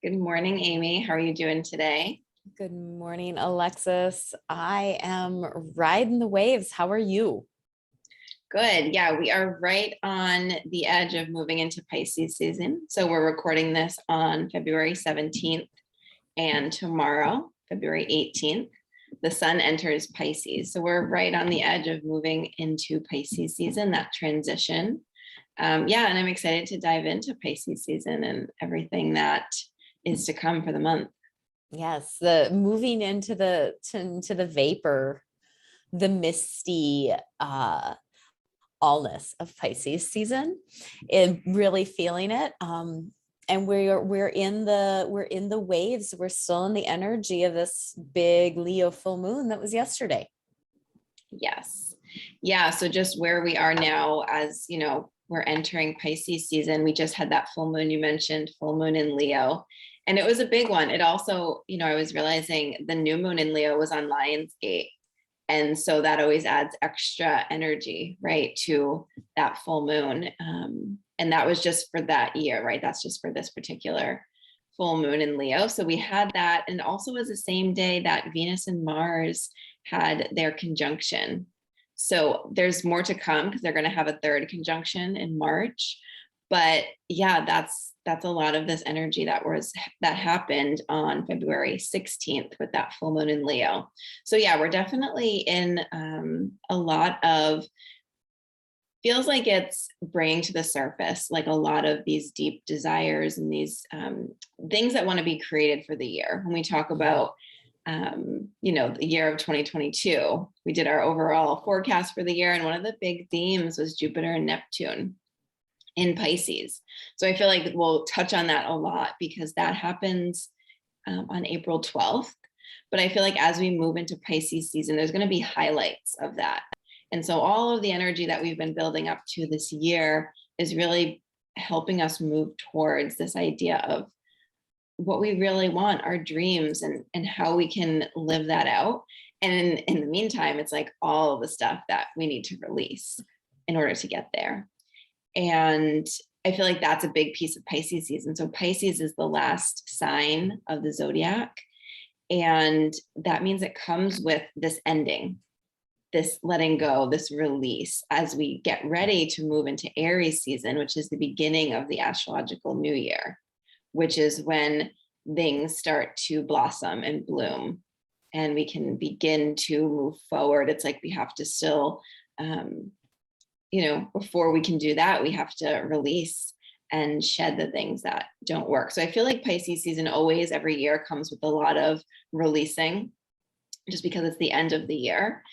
Good morning, Amiee. How are you doing today? Good morning, Alexis. I am riding the waves. How are you? Good. Yeah, we are right on the edge of moving into Pisces season. So we're recording this on February 17th, and tomorrow, February 18th, the sun enters Pisces. So we're right on the edge of moving into Pisces season, that transition. Yeah, and I'm excited to dive into Pisces season and everything that is to come for the month. Yes, the moving into the vapor, the misty allness of Pisces season, and really feeling it. And we're in the waves. We're still in the energy of this big Leo full moon that was yesterday. Yes. Yeah. So just where we are now, as you know, we're entering Pisces season. We just had that full moon you mentioned, full moon in Leo. And it was a big one. It also, I was realizing the new moon in Leo was on Lionsgate. And so that always adds extra energy, right, to that full moon. And that was just for that year, right? That's just for this particular full moon in Leo. So we had that. And also was the same day that Venus and Mars had their conjunction. So there's more to come because they're going to have a third conjunction in March. But yeah, that's a lot of this energy that happened on February 16th with that full moon in Leo. So yeah, we're definitely in a lot of, feels like it's bringing to the surface like a lot of these deep desires and these things that want to be created for the year. When we talk about the year of 2022, we did our overall forecast for the year, and one of the big themes was Jupiter and Neptune in Pisces. So I feel like we'll touch on that a lot because that happens on April 12th. But I feel like as we move into Pisces season, there's going to be highlights of that. And so all of the energy that we've been building up to this year is really helping us move towards this idea of what we really want, our dreams, and how we can live that out. And in the meantime, it's like all of the stuff that we need to release in order to get there. And I feel like that's a big piece of Pisces season. So Pisces is the last sign of the zodiac. And that means it comes with this ending, this letting go, this release as we get ready to move into Aries season, which is the beginning of the astrological new year, which is when things start to blossom and bloom and we can begin to move forward. It's like we have to still, before we can do that, we have to release and shed the things that don't work. So I feel like Pisces season always every year comes with a lot of releasing just because it's the end of the year.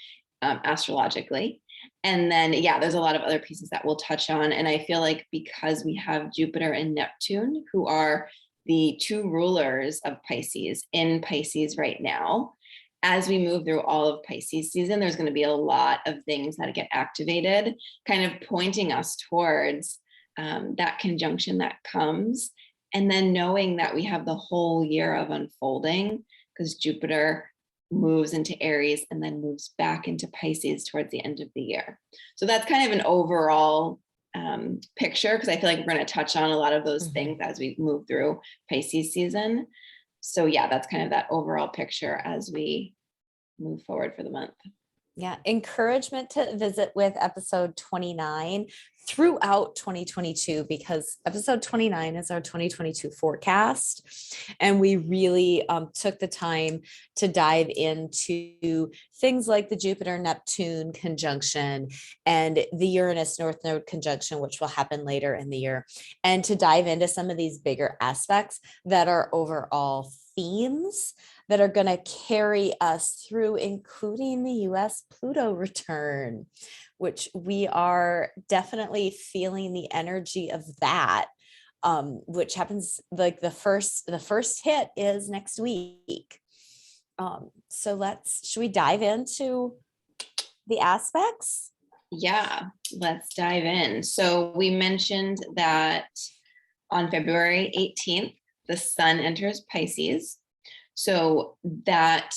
Astrologically. And then, yeah, there's a lot of other pieces that we'll touch on. And I feel like because we have Jupiter and Neptune, who are the two rulers of Pisces in Pisces right now, as we move through all of Pisces season, there's going to be a lot of things that get activated, kind of pointing us towards that conjunction that comes. And then knowing that we have the whole year of unfolding because Jupiter moves into Aries and then moves back into Pisces towards the end of the year. So that's kind of an overall picture because I feel like we're going to touch on a lot of those things as we move through Pisces season. So yeah, that's kind of that overall picture as we move forward for the month. Yeah, encouragement to visit with episode 29 throughout 2022 because episode 29 is our 2022 forecast. And we really took the time to dive into things like the Jupiter-Neptune conjunction and the Uranus-North Node conjunction, which will happen later in the year, and to dive into some of these bigger aspects that are overall themes that are going to carry us through, including the US Pluto return, which we are definitely feeling the energy of that, which happens like the first hit is next week. So should we dive into the aspects? Yeah, let's dive in. So we mentioned that on February 18th, the sun enters Pisces. So that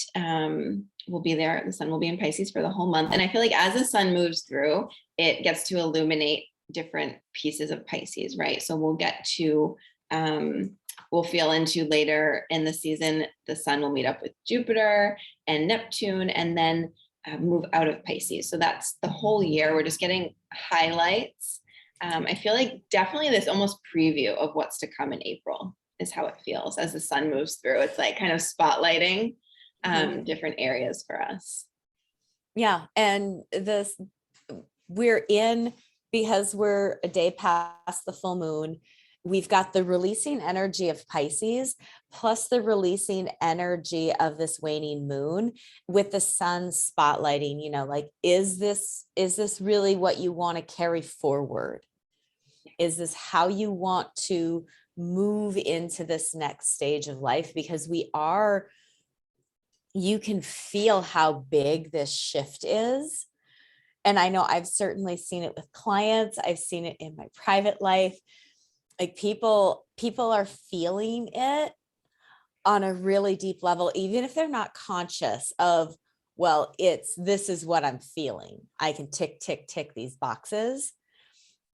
will be there. The sun will be in Pisces for the whole month. And I feel like as the sun moves through, it gets to illuminate different pieces of Pisces, right? So we'll get to we'll feel into later in the season. The sun will meet up with Jupiter and Neptune, and then move out of Pisces. So that's the whole year. We're just getting highlights. I feel like definitely this almost preview of what's to come in April is how it feels as the sun moves through. It's like kind of spotlighting different areas for us. Yeah. And we're in, because we're a day past the full moon, we've got the releasing energy of Pisces plus the releasing energy of this waning moon, with the sun spotlighting, like, is this really what you want to carry forward? Is this how you want to move into this next stage of life? Because you can feel how big this shift is. And I know I've certainly seen it with clients. I've seen it in my private life. Like people are feeling it on a really deep level, even if they're not conscious of, well, this is what I'm feeling. I can tick, tick, tick these boxes.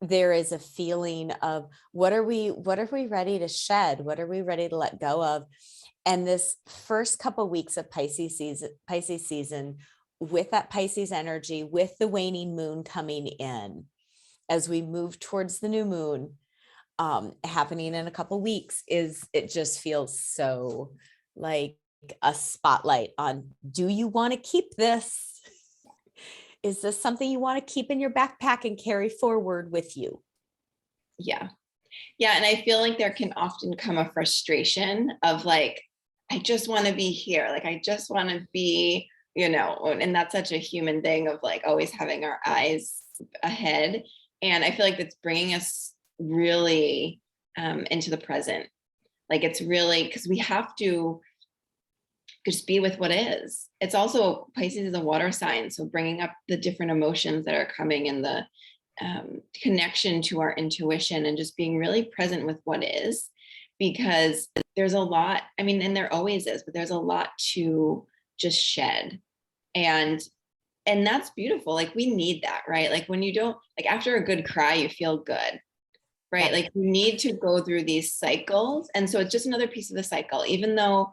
There is a feeling of what are we ready to shed? What are we ready to let go of? And this first couple of weeks of Pisces season, with that Pisces energy, with the waning moon coming in, as we move towards the new moon, happening in a couple of weeks, it just feels so like a spotlight on, do you want to keep this? Is this something you want to keep in your backpack and carry forward with you? Yeah. Yeah. And I feel like there can often come a frustration of like, I just want to be here. Like, I just want to be, and that's such a human thing of like always having our eyes ahead. And I feel like that's bringing us really into the present. Like, it's really, because we have to just be with what is. It's also, Pisces is a water sign, so bringing up the different emotions that are coming, and the connection to our intuition, and just being really present with what is, because there's a lot, and there always is, but there's a lot to just shed. And that's beautiful. Like, we need that, right? Like, when you don't, like, after a good cry, you feel good, right? Like, you need to go through these cycles. And so it's just another piece of the cycle, even though,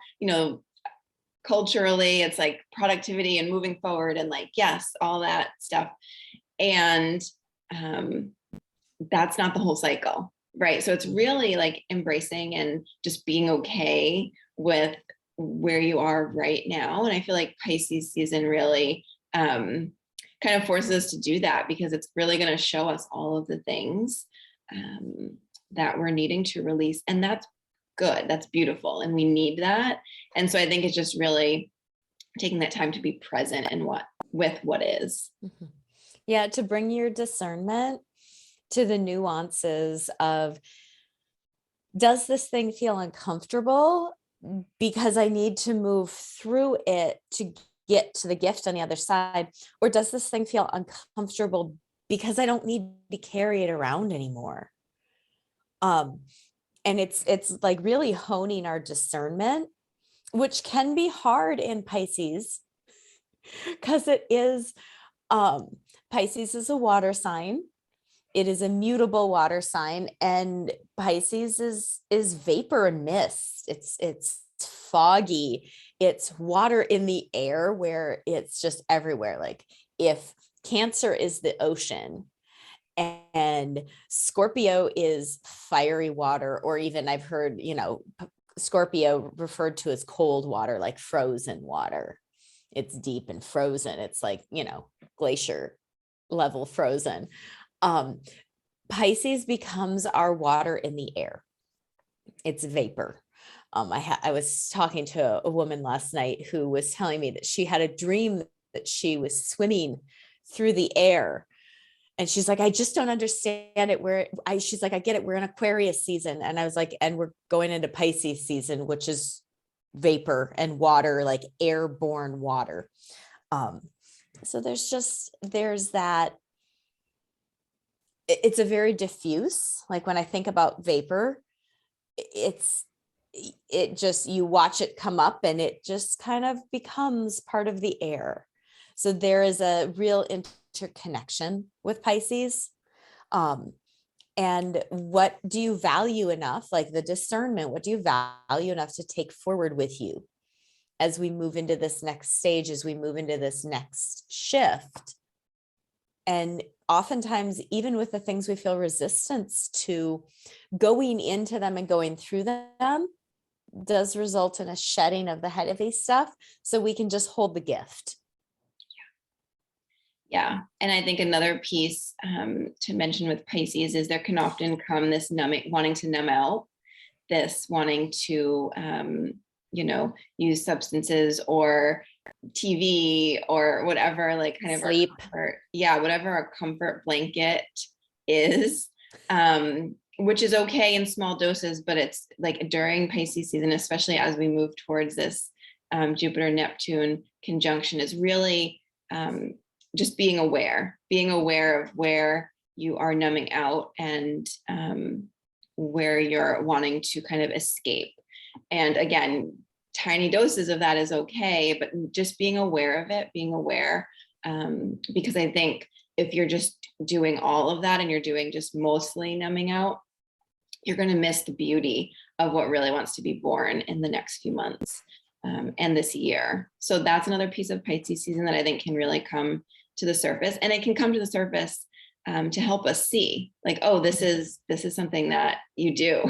culturally it's like productivity and moving forward and like, yes, all that stuff. And that's not the whole cycle, right? So it's really like embracing and just being okay with where you are right now. And I feel like Pisces season really kind of forces us to do that, because it's really going to show us all of the things that we're needing to release. And that's good. That's beautiful. And we need that. And so I think it's just really taking that time to be present and with what is. Mm-hmm. Yeah. To bring your discernment to the nuances of, does this thing feel uncomfortable because I need to move through it to get to the gift on the other side? Or does this thing feel uncomfortable because I don't need to carry it around anymore? And it's like really honing our discernment, which can be hard in Pisces, because it is, Pisces is a water sign. It is a mutable water sign, and Pisces is vapor and mist. It's foggy. It's water in the air, where it's just everywhere. Like, if Cancer is the ocean and Scorpio is fiery water, or even I've heard, Scorpio referred to as cold water, like frozen water. It's deep and frozen. It's like, glacier level frozen. Pisces becomes our water in the air. It's vapor. I was talking to a woman last night who was telling me that she had a dream that she was swimming through the air. And she's like, I just don't understand it. She's like, I get it. We're in Aquarius season. And I was like, and we're going into Pisces season, which is vapor and water, like airborne water. So there's that. It's a very diffuse, like when I think about vapor, you watch it come up and it just kind of becomes part of the air. So there is a real interconnection with Pisces. And what do you value enough, like the discernment, what do you value enough to take forward with you as we move into this next stage, as we move into this next shift? And oftentimes, even with the things we feel resistance to, going into them and going through them does result in a shedding of the heavy stuff, so we can just hold the gift. Yeah. And I think another piece to mention with Pisces is there can often come this wanting to numb out, this wanting to, use substances or TV or whatever, like kind of Sleep. whatever a comfort blanket is, which is okay in small doses, but it's like during Pisces season, especially as we move towards this Jupiter-Neptune conjunction, is really just being aware of where you are numbing out and where you're wanting to kind of escape. And again, tiny doses of that is okay, but just being aware of it, because I think if you're just doing all of that and you're doing just mostly numbing out, you're going to miss the beauty of what really wants to be born in the next few months and this year. So that's another piece of Pisces season that I think can really come to the surface, and it can come to the surface to help us see, like, oh, this is something that you do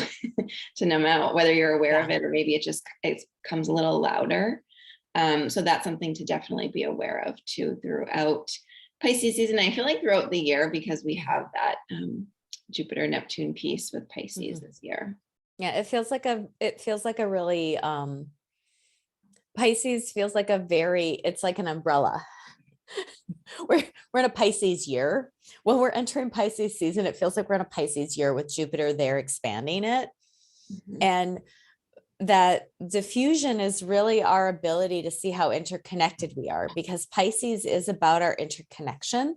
to numb out, whether you're aware of it or maybe it comes a little louder. So that's something to definitely be aware of too throughout Pisces season. I feel like throughout the year, because we have that Jupiter Neptune piece with Pisces this year. Yeah, it feels like a really Pisces feels like it's like an umbrella. We're in a Pisces year. When we're entering Pisces season, it feels like we're in a Pisces year with Jupiter there expanding it. And that diffusion is really our ability to see how interconnected we are, because Pisces is about our interconnection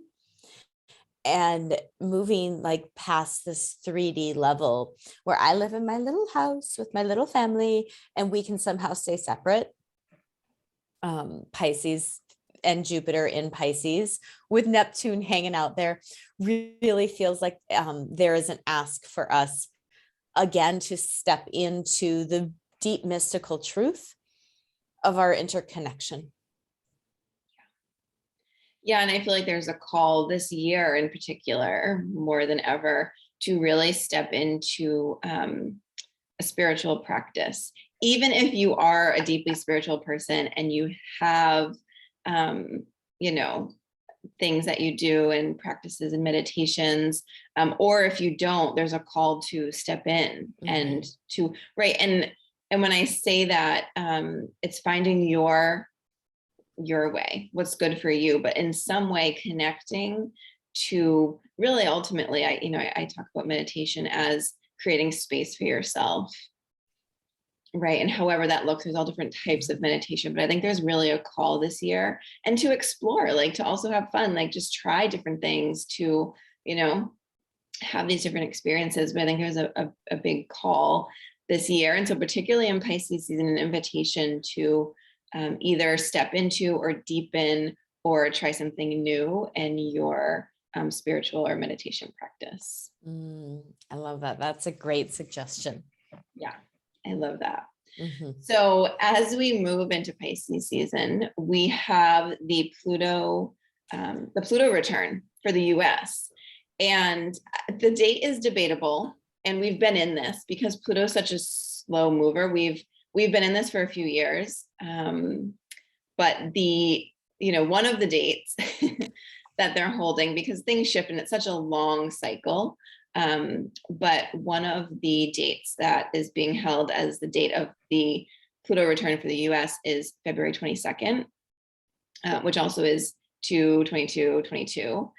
and moving like past this 3D level where I live in my little house with my little family and we can somehow stay separate. Pisces and Jupiter in Pisces with Neptune hanging out there really feels like there is an ask for us again to step into the deep mystical truth of our interconnection. Yeah, and I feel like there's a call this year in particular, more than ever, to really step into a spiritual practice. Even if you are a deeply spiritual person and you have things that you do and practices and meditations, or if you don't, there's a call to step in and to, right. And when I say that, it's finding your way, what's good for you, but in some way connecting to really ultimately, I talk about meditation as creating space for yourself. Right. And however that looks, there's all different types of meditation, but I think there's really a call this year and to explore, like to also have fun, like just try different things to, have these different experiences. But I think there's a big call this year. And so particularly in Pisces season, an invitation to either step into or deepen or try something new in your spiritual or meditation practice. I love that. That's a great suggestion. Yeah. I love that. So as we move into Pisces season, we have the Pluto return for the US. And the date is debatable. And we've been in this because Pluto is such a slow mover. We've been in this for a few years. But one of the dates that they're holding, because things shift and it's such a long cycle, but one of the dates that is being held as the date of the Pluto return for the US is February 22nd, which also is 2/22/22.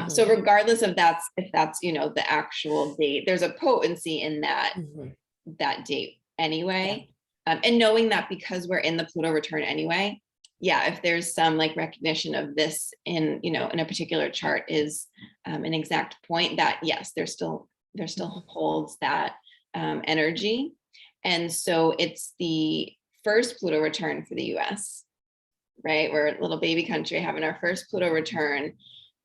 So regardless of if that's the actual date, there's a potency in that date anyway. And knowing that because we're in the Pluto return anyway, yeah, if there's some like recognition of this in a particular chart is an exact point, that yes, there still holds that energy. And so it's the first Pluto return for the US, right? We're a little baby country having our first Pluto return,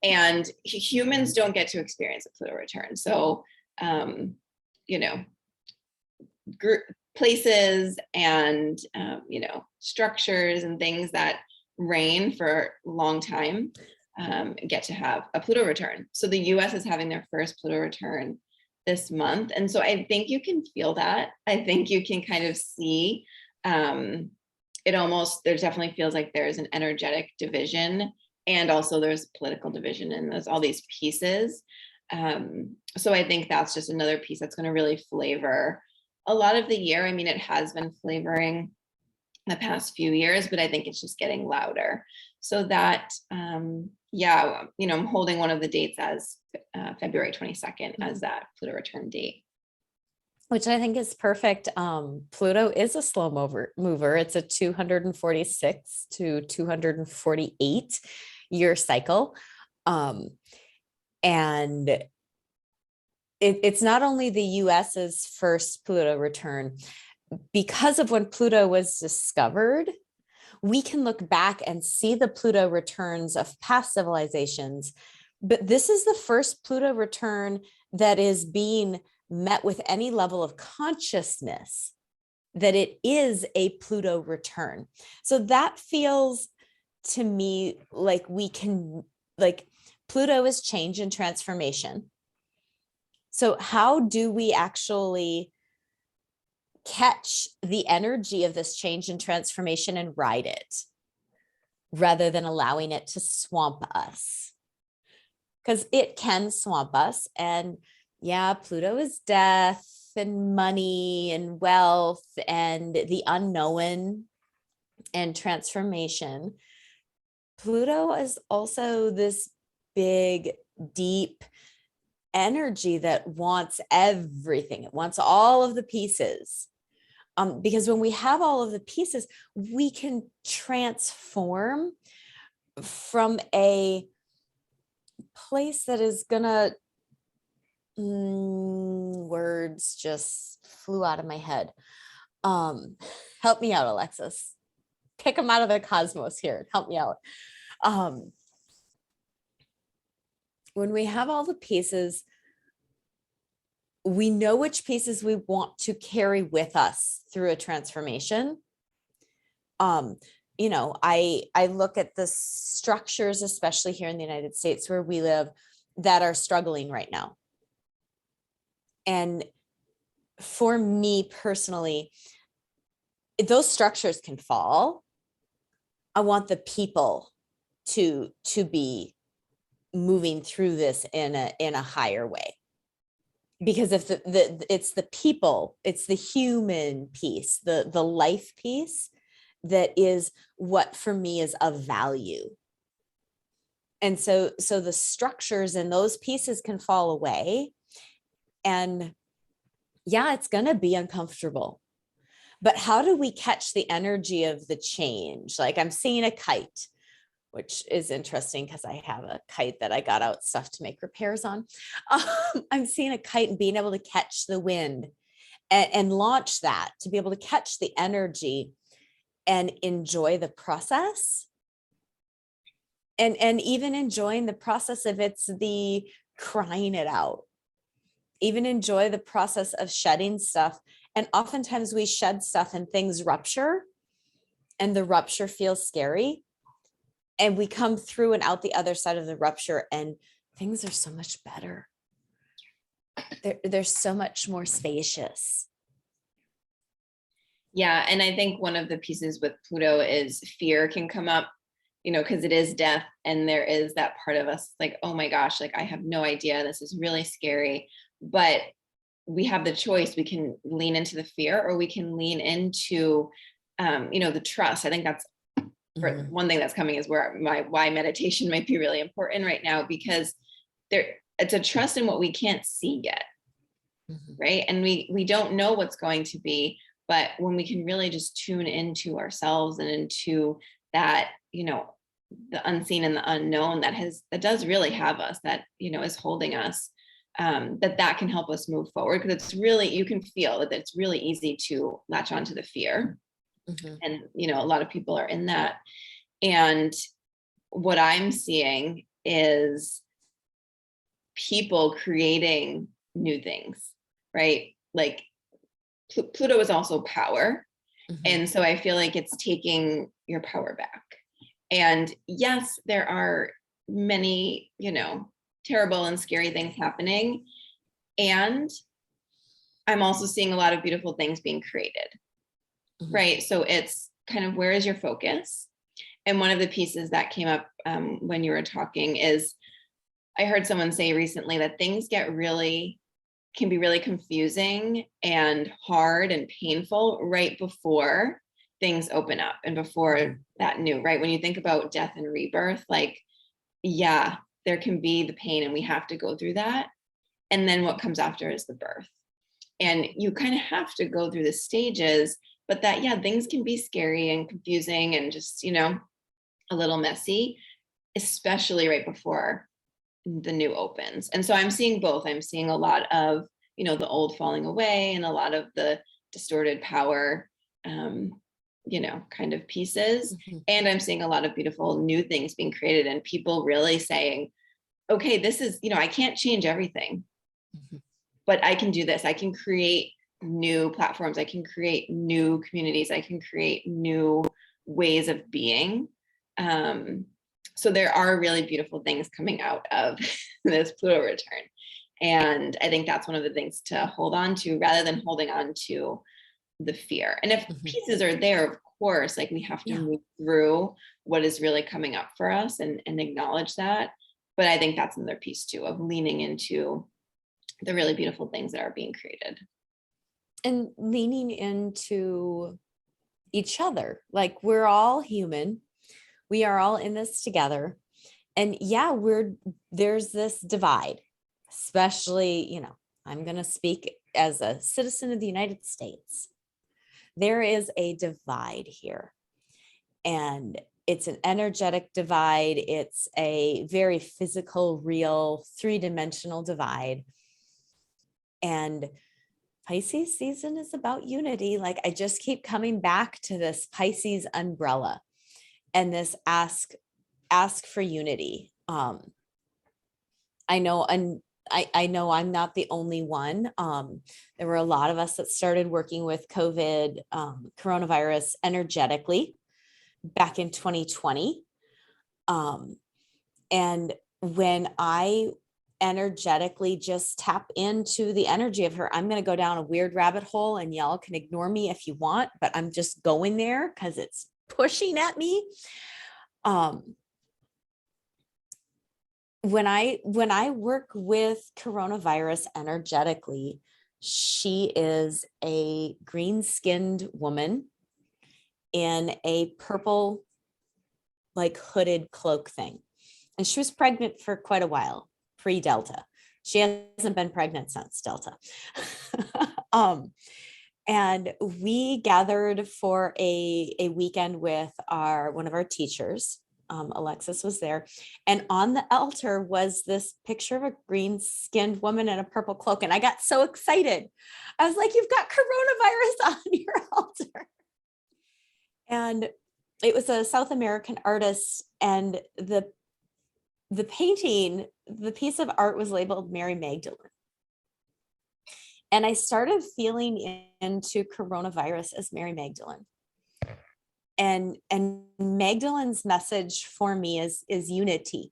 and humans don't get to experience a Pluto return. So you know, places and, structures and things that reign for a long time get to have a Pluto return. So the US is having their first Pluto return this month. And so I think you can feel that. I think you can kind of see there definitely feels like there's an energetic division, and also there's political division, and there's all these pieces. So I think that's just another piece that's going to really flavor a lot of the year. I mean, it has been flavoring the past few years, but I think it's just getting louder. So that, I'm holding one of the dates as February 22nd as that Pluto return date. Which I think is perfect. Pluto is a slow mover. It's a 246 to 248 year cycle. And it's not only the US's first Pluto return. Because of when Pluto was discovered, we can look back and see the Pluto returns of past civilizations. But this is the first Pluto return that is being met with any level of consciousness that it is a Pluto return. So that feels to me like Pluto is change and transformation. So how do we actually catch the energy of this change and transformation and ride it rather than allowing it to swamp us? Because it can swamp us. And yeah, Pluto is death and money and wealth and the unknown and transformation. Pluto is also this big, deep energy that wants everything. It wants all of the pieces. Because when we have all of the pieces, we can transform from a place that is gonna, words just flew out of my head. Help me out, Alexis. Pick them out of the cosmos here. Help me out. When we have all the pieces, we know which pieces we want to carry with us through a transformation. I look at the structures, especially here in the United States where we live, that are struggling right now. And for me personally, those structures can fall. I want the people to be moving through this in a higher way. Because if it's the people, it's the human piece, the life piece that is what for me is of value. And so the structures and those pieces can fall away. And yeah, it's going to be uncomfortable. But how do we catch the energy of the change? Like I'm seeing a kite, which is interesting because I have a kite that I got out stuff to make repairs on. I'm seeing a kite and being able to catch the wind and launch that, to be able to catch the energy and enjoy the process. And even enjoying the process of it's the crying it out. Even enjoy the process of shedding stuff. And oftentimes we shed stuff and things rupture, and the rupture feels scary. And we come through and out the other side of the rupture and things are so much better. They're so much more spacious. Yeah. And I think one of the pieces with Pluto is fear can come up, because it is death. And there is that part of us like, oh my gosh, like I have no idea. This is really scary. But we have the choice. We can lean into the fear, or we can lean into, the trust. I think that's one thing that's coming is why meditation might be really important right now, because it's a trust in what we can't see yet. Right. And we don't know what's going to be, but when we can really just tune into ourselves and into that, the unseen and the unknown that does really have us, that, is holding us, that can help us move forward. Because it's really, you can feel that it's really easy to latch onto the fear. And, a lot of people are in that. And what I'm seeing is people creating new things, right? Like Pluto is also power. Mhm. And so I feel like it's taking your power back. And yes, there are many, terrible and scary things happening. And I'm also seeing a lot of beautiful things being created, Mhm. right? So it's kind of, where is your focus? And one of the pieces that came up when you were talking is, I heard someone say recently that things can be really confusing and hard and painful right before things open up and before that new, right? When you think about death and rebirth, like, yeah, there can be the pain and we have to go through that. And then what comes after is the birth. And you kind of have to go through the stages, but that, yeah, things can be scary and confusing and just, a little messy, especially right before the new opens. And so I'm seeing both. I'm seeing a lot of, the old falling away and a lot of the distorted power, kind of pieces. Mhm. And I'm seeing a lot of beautiful new things being created and people really saying, okay, this is, I can't change everything, Mhm. but I can do this. I can create new platforms. I can create new communities. I can create new ways of being. So there are really beautiful things coming out of this Pluto return. And I think that's one of the things to hold on to rather than holding on to the fear. And if Mhm. pieces are there, of course, like we have to Yeah. move through what is really coming up for us and acknowledge that. But I think that's another piece too, of leaning into the really beautiful things that are being created. And leaning into each other. Like, we're all human. We are all in this together. And yeah, there's this divide, especially, I'm going to speak as a citizen of the United States. There is a divide here, and it's an energetic divide. It's a very physical, real, three-dimensional divide. And Pisces season is about unity. Like, I just keep coming back to this Pisces umbrella and this ask for unity. I know, and I know I'm not the only one. There were a lot of us that started working with COVID, coronavirus energetically back in 2020. And when I energetically just tap into the energy of her, I'm going to go down a weird rabbit hole and y'all can ignore me if you want, but I'm just going there because it's pushing at me. When I work with coronavirus energetically, she is a green-skinned woman in a purple, like, hooded cloak thing. And she was pregnant for quite a while, pre-Delta. She hasn't been pregnant since Delta. And we gathered for a weekend with one of our teachers. Alexis was there. And on the altar was this picture of a green-skinned woman in a purple cloak. And I got so excited. I was like, you've got coronavirus on your altar. And it was a South American artist. And the painting, the piece of art was labeled Mary Magdalene. And I started feeling into coronavirus as Mary Magdalene. And Magdalene's message for me is unity.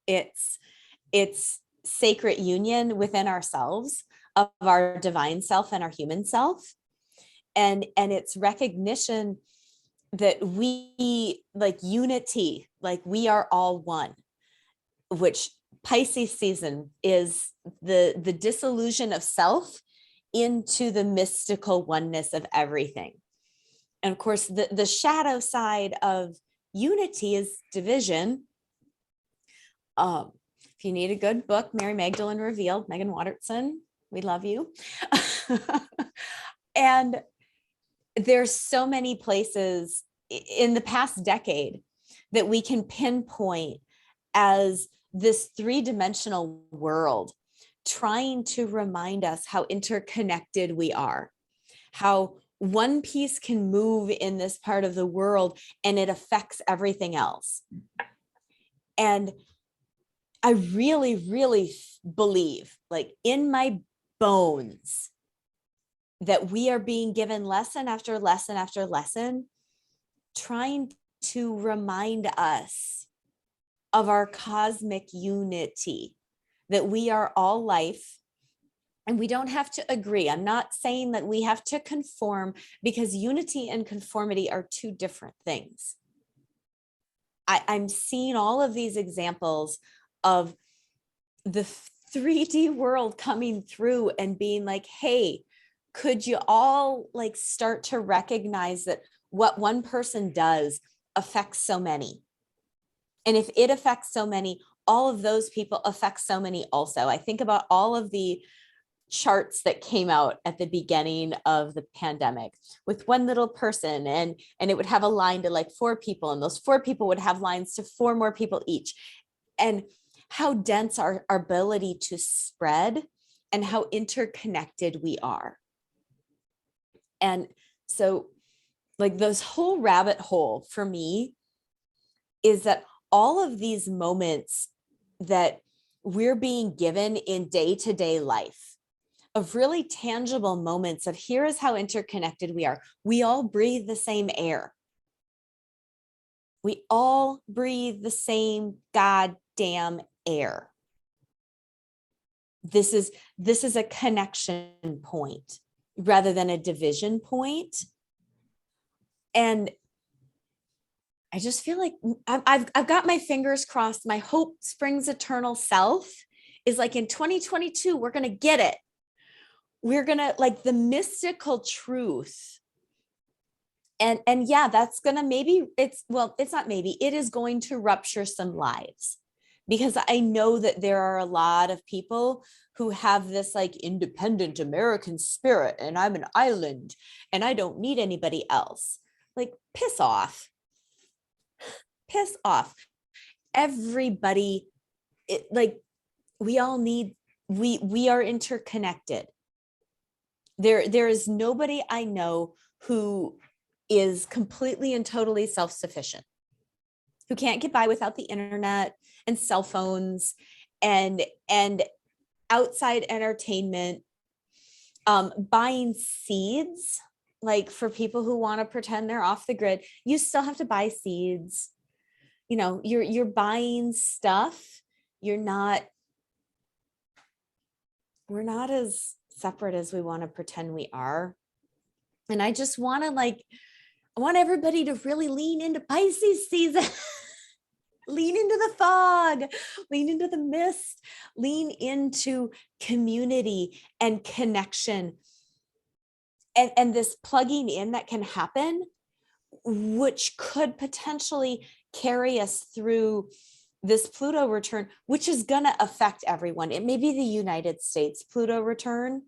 It's sacred union within ourselves of our divine self and our human self. And it's recognition that we, like, unity, like we are all one, which Pisces season is the dissolution of self into the mystical oneness of everything. And of course, the shadow side of unity is division. If you need a good book, Mary Magdalene Revealed, Megan Watterson, we love you. And there's so many places in the past decade that we can pinpoint as this three-dimensional world, trying to remind us how interconnected we are, how one piece can move in this part of the world and it affects everything else. And I really, really believe, like in my bones, that we are being given lesson after lesson after lesson, trying to remind us of our cosmic unity, that we are all life. And we don't have to agree. I'm not saying that we have to conform, because unity and conformity are two different things. I'm seeing all of these examples of the 3D world coming through and being like, hey, could you all like start to recognize that what one person does affects so many? And if it affects so many, all of those people affect so many also. I think about all of the charts that came out at the beginning of the pandemic with one little person, and it would have a line to like 4 people, and those 4 people would have lines to 4 more people each, and how dense our ability to spread and how interconnected we are. And so like this whole rabbit hole for me is that all of these moments that we're being given in day-to-day life, of really tangible moments of here is how interconnected we are. We all breathe the same air. We all breathe the same goddamn air. This is a connection point rather than a division point. And I just feel like I've got my fingers crossed. My hope springs eternal self is like in 2022, we're going to get it. We're going to like the mystical truth. And yeah, that's going to it's not maybe, it is going to rupture some lives, because I know that there are a lot of people who have this like independent American spirit, and I'm an island and I don't need anybody else. Like, piss off. Piss off. Everybody, we all need, we are interconnected. There is nobody I know who is completely and totally self-sufficient, who can't get by without the internet and cell phones and outside entertainment, buying seeds. Like for people who want to pretend they're off the grid, you still have to buy seeds. You know, you're buying stuff. We're not as separate as we want to pretend we are. And I just want to I want everybody to really lean into Pisces season. Lean into the fog, lean into the mist, lean into community and connection. And this plugging in that can happen, which could potentially carry us through this Pluto return, which is going to affect everyone. It may be the United States Pluto return,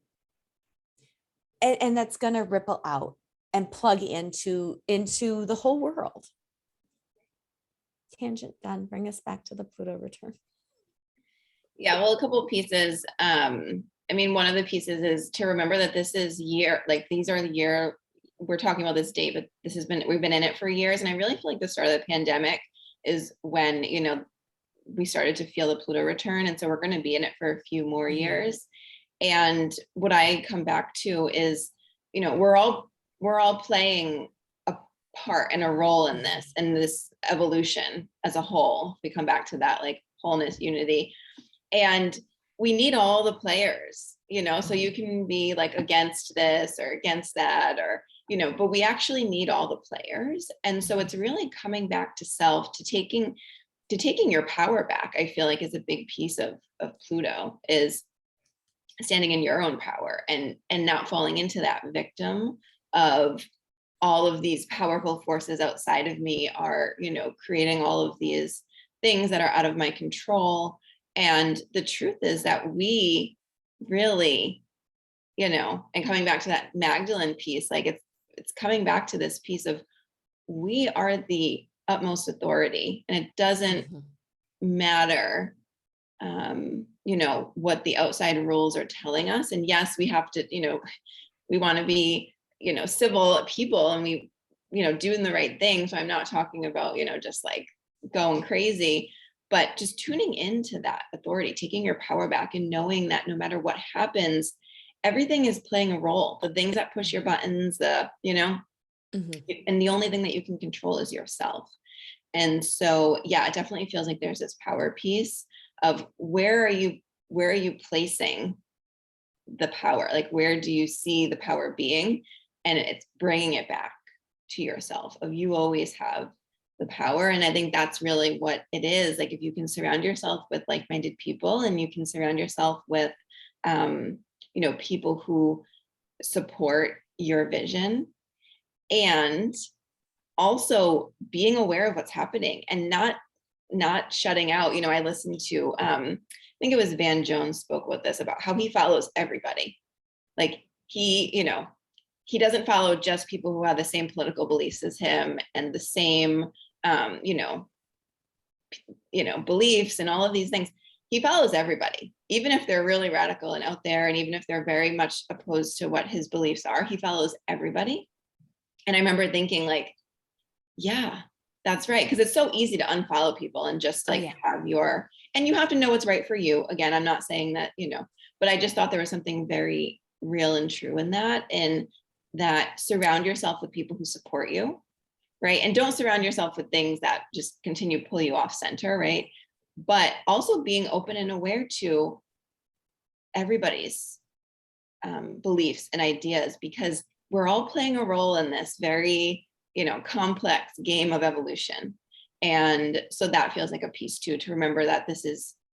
and that's going to ripple out and plug into the whole world. Tangent done. Bring us back to the Pluto return. Yeah, well, a couple of pieces. I mean, one of the pieces is to remember that this is these are the year, we're talking about this date, but we've been in it for years. And I really feel like the start of the pandemic is when, we started to feel the Pluto return. And so we're going to be in it for a few more years. And what I come back to is, we're all playing a part and a role in this evolution as a whole. We come back to that like wholeness, unity, and we need all the players, so you can be like against this or against that, or, but we actually need all the players. And so it's really coming back to self, to taking your power back. I feel like is a big piece of Pluto, is standing in your own power and not falling into that victim of all of these powerful forces outside of me are, creating all of these things that are out of my control. And the truth is that we really, and coming back to that Magdalene piece, like it's coming back to this piece of we are the utmost authority, and it doesn't matter, what the outside rules are telling us. And yes, we have to, we want to be, civil people, and we, doing the right thing. So I'm not talking about, just like going crazy, but just tuning into that authority, taking your power back and knowing that no matter what happens, everything is playing a role. The things that push your buttons, and the only thing that you can control is yourself. And so, yeah, it definitely feels like there's this power piece of where are you placing the power? Like, where do you see the power being? And it's bringing it back to yourself of you always have the power. And I think that's really what it is. Like, if you can surround yourself with like-minded people, and you can surround yourself with, people who support your vision, and also being aware of what's happening and not shutting out. I listened to, I think it was Van Jones spoke with this about how he follows everybody. Like he doesn't follow just people who have the same political beliefs as him and the same, beliefs and all of these things. He follows everybody, even if they're really radical and out there, and even if they're very much opposed to what his beliefs are, he follows everybody. And I remember thinking, like, yeah, that's right. Because it's so easy to unfollow people and just like have and you have to know what's right for you. Again, I'm not saying that, but I just thought there was something very real and true in that. And that surround yourself with people who support you, right? And don't surround yourself with things that just continue to pull you off center, right? But also being open and aware to everybody's beliefs and ideas, because we're all playing a role in this very, complex game of evolution. And so that feels like a piece too, to remember that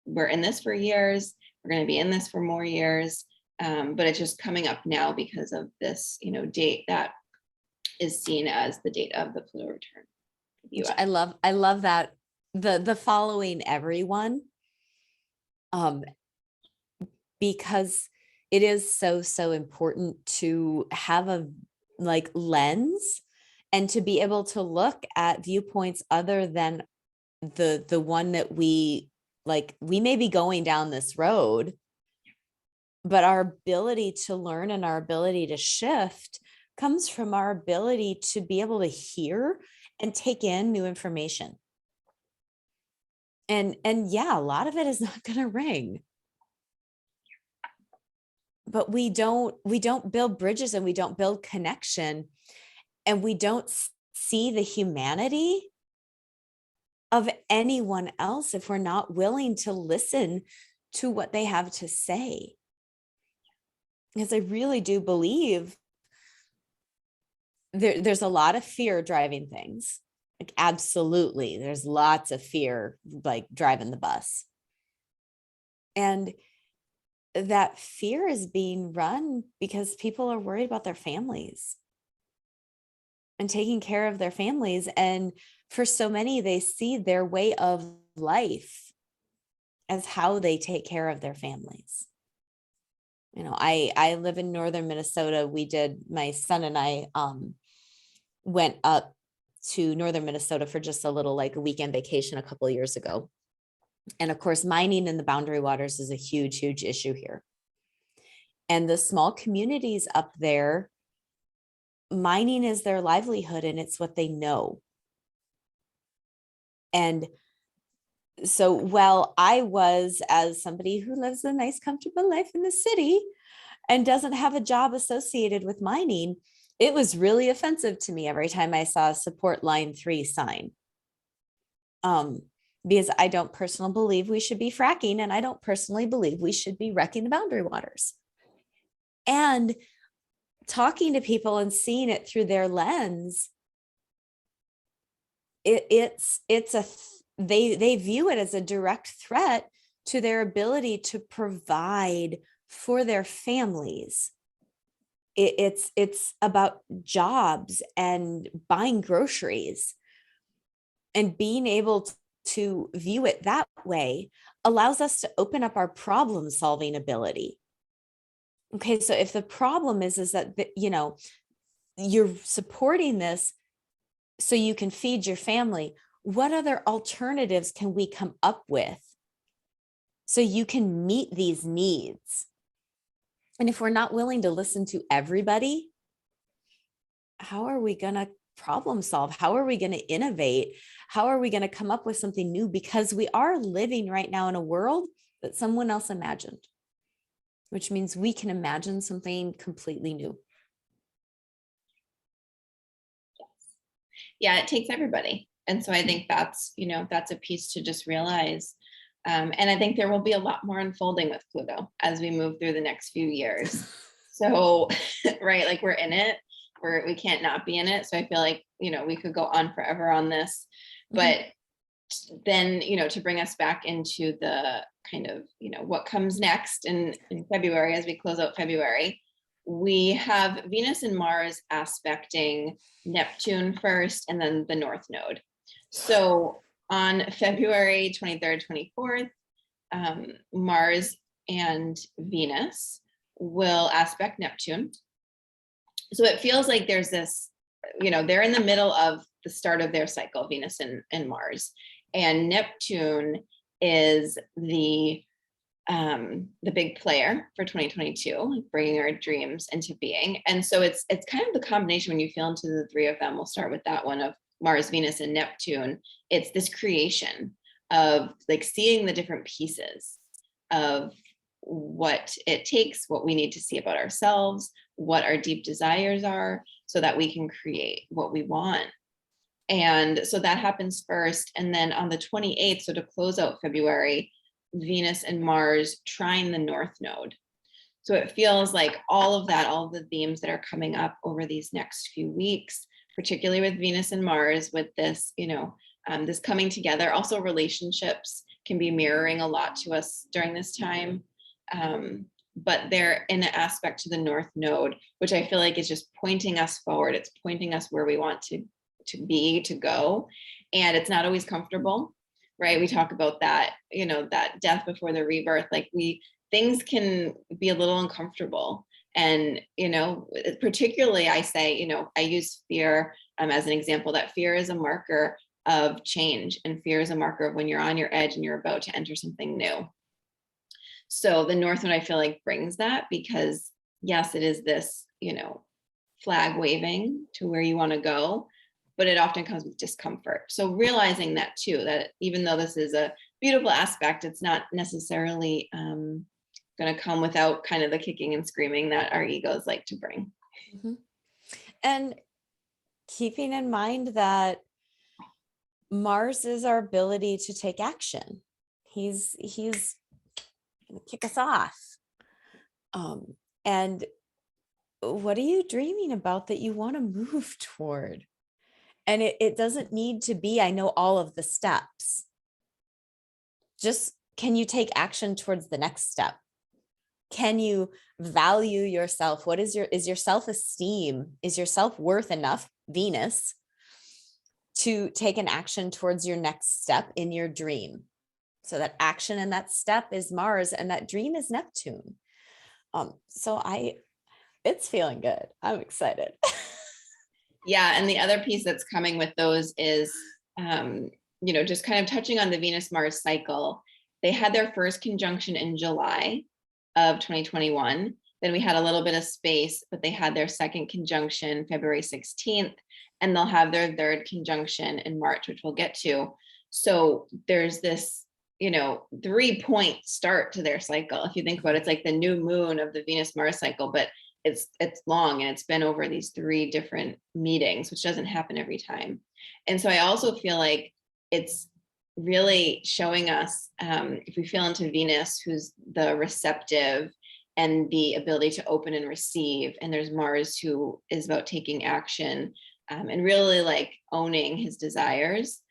we're in this for years, we're going to be in this for more years, but it's just coming up now because of this, date that is seen as the date of the Pluto return. Which I love that the following everyone, because it is so important to have a lens and to be able to look at viewpoints other than the one that we may be going down this road, but our ability to learn and our ability to shift comes from our ability to be able to hear and take in new information. And yeah, a lot of it is not going to ring. But we don't build bridges, and we don't build connection, and we don't see the humanity of anyone else if we're not willing to listen to what they have to say. Because I really do believe there's a lot of fear driving things. Like, absolutely, there's lots of fear driving the bus. And that fear is being run because people are worried about their families and taking care of their families. And for so many, they see their way of life as how they take care of their families. I live in northern Minnesota. My son and I went up to northern Minnesota for just a little a weekend vacation a couple of years ago. And of course, mining in the boundary waters is a huge, huge issue here. And the small communities up there, mining is their livelihood, and it's what they know. And so while I was, as somebody who lives a nice, comfortable life in the city and doesn't have a job associated with mining, it was really offensive to me every time I saw a support line 3 sign. Because I don't personally believe we should be fracking, and I don't personally believe we should be wrecking the boundary waters. And talking to people and seeing it through their lens, they view it as a direct threat to their ability to provide for their families. It's about jobs and buying groceries, and being able to view it that way allows us to open up our problem solving ability. Okay, so if the problem is that you're supporting this so you can feed your family, what other alternatives can we come up with so you can meet these needs? And if we're not willing to listen to everybody, how are we going to problem solve? How are we going to innovate? How are we going to come up with something new? Because we are living right now in a world that someone else imagined, which means we can imagine something completely new. Yeah, it takes everybody. And so I think that's, that's a piece to just realize. And I think there will be a lot more unfolding with Pluto as we move through the next few years. So, right, like we're in it, we can't not be in it. So I feel like, we could go on forever on this, but then, to bring us back into the kind of, what comes next in February, as we close out February, we have Venus and Mars aspecting Neptune first, and then the North Node. So on February 23rd, 24th, Mars and Venus will aspect Neptune. So it feels like there's this, they're in the middle of the start of their cycle, Venus and Mars. And Neptune is the big player for 2022, bringing our dreams into being. And so it's kind of the combination when you feel into the three of them. We'll start with that one of Mars, Venus, and Neptune. It's this creation of like seeing the different pieces of what it takes, what we need to see about ourselves, what our deep desires are, so that we can create what we want. And so that happens first. And then on the 28th, so to close out February, Venus and Mars trine the North Node. So it feels like all of that, all of the themes that are coming up over these next few weeks, particularly with Venus and Mars, with this, this coming together. Also, relationships can be mirroring a lot to us during this time. But they're in an aspect to the North Node, which I feel like is just pointing us forward. It's pointing us where we want to be, to go. And it's not always comfortable, right? We talk about that, that death before the rebirth, like things can be a little uncomfortable. And, particularly I say, I use fear as an example, that fear is a marker of change, and fear is a marker of when you're on your edge and you're about to enter something new. So the North Node, I feel like, brings that, because yes, it is this, flag waving to where you want to go, but it often comes with discomfort. So realizing that too, that even though this is a beautiful aspect, it's not necessarily going to come without kind of the kicking and screaming that our egos like to bring. Mm-hmm. And keeping in mind that Mars is our ability to take action. He's going to kick us off. And what are you dreaming about that you want to move toward? And it doesn't need to be, I know all of the steps. Just, can you take action towards the next step? Can you value yourself? What is your self-esteem? Is your self-worth enough, Venus, to take an action towards your next step in your dream? So that action and that step is Mars, and that dream is Neptune. It's feeling good. I'm excited. Yeah. And the other piece that's coming with those is, just kind of touching on the Venus-Mars cycle. They had their first conjunction in July of 2021. Then we had a little bit of space, but they had their second conjunction February 16th, and they'll have their third conjunction in March, which we'll get to. So there's this, 3-point start to their cycle. If you think about it, it's like the new moon of the Venus-Mars cycle, but it's long, and it's been over these 3 different meetings, which doesn't happen every time. And so I also feel like it's really showing us, if we feel into Venus, who's the receptive and the ability to open and receive, and there's Mars, who is about taking action, and really like owning his desires.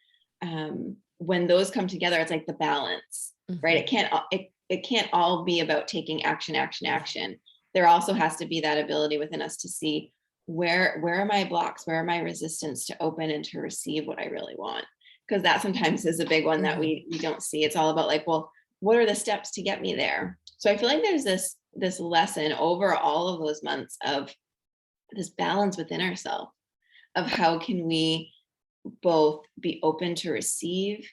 When those come together, it's like the balance, right? It can't all be about taking action. There also has to be that ability within us to see where are my blocks, where are my resistance to open and to receive what I really want. Because that sometimes is a big one that we don't see. It's all about like, well, what are the steps to get me there? So I feel like there's this lesson over all of those months of this balance within ourselves, of how can we both be open to receive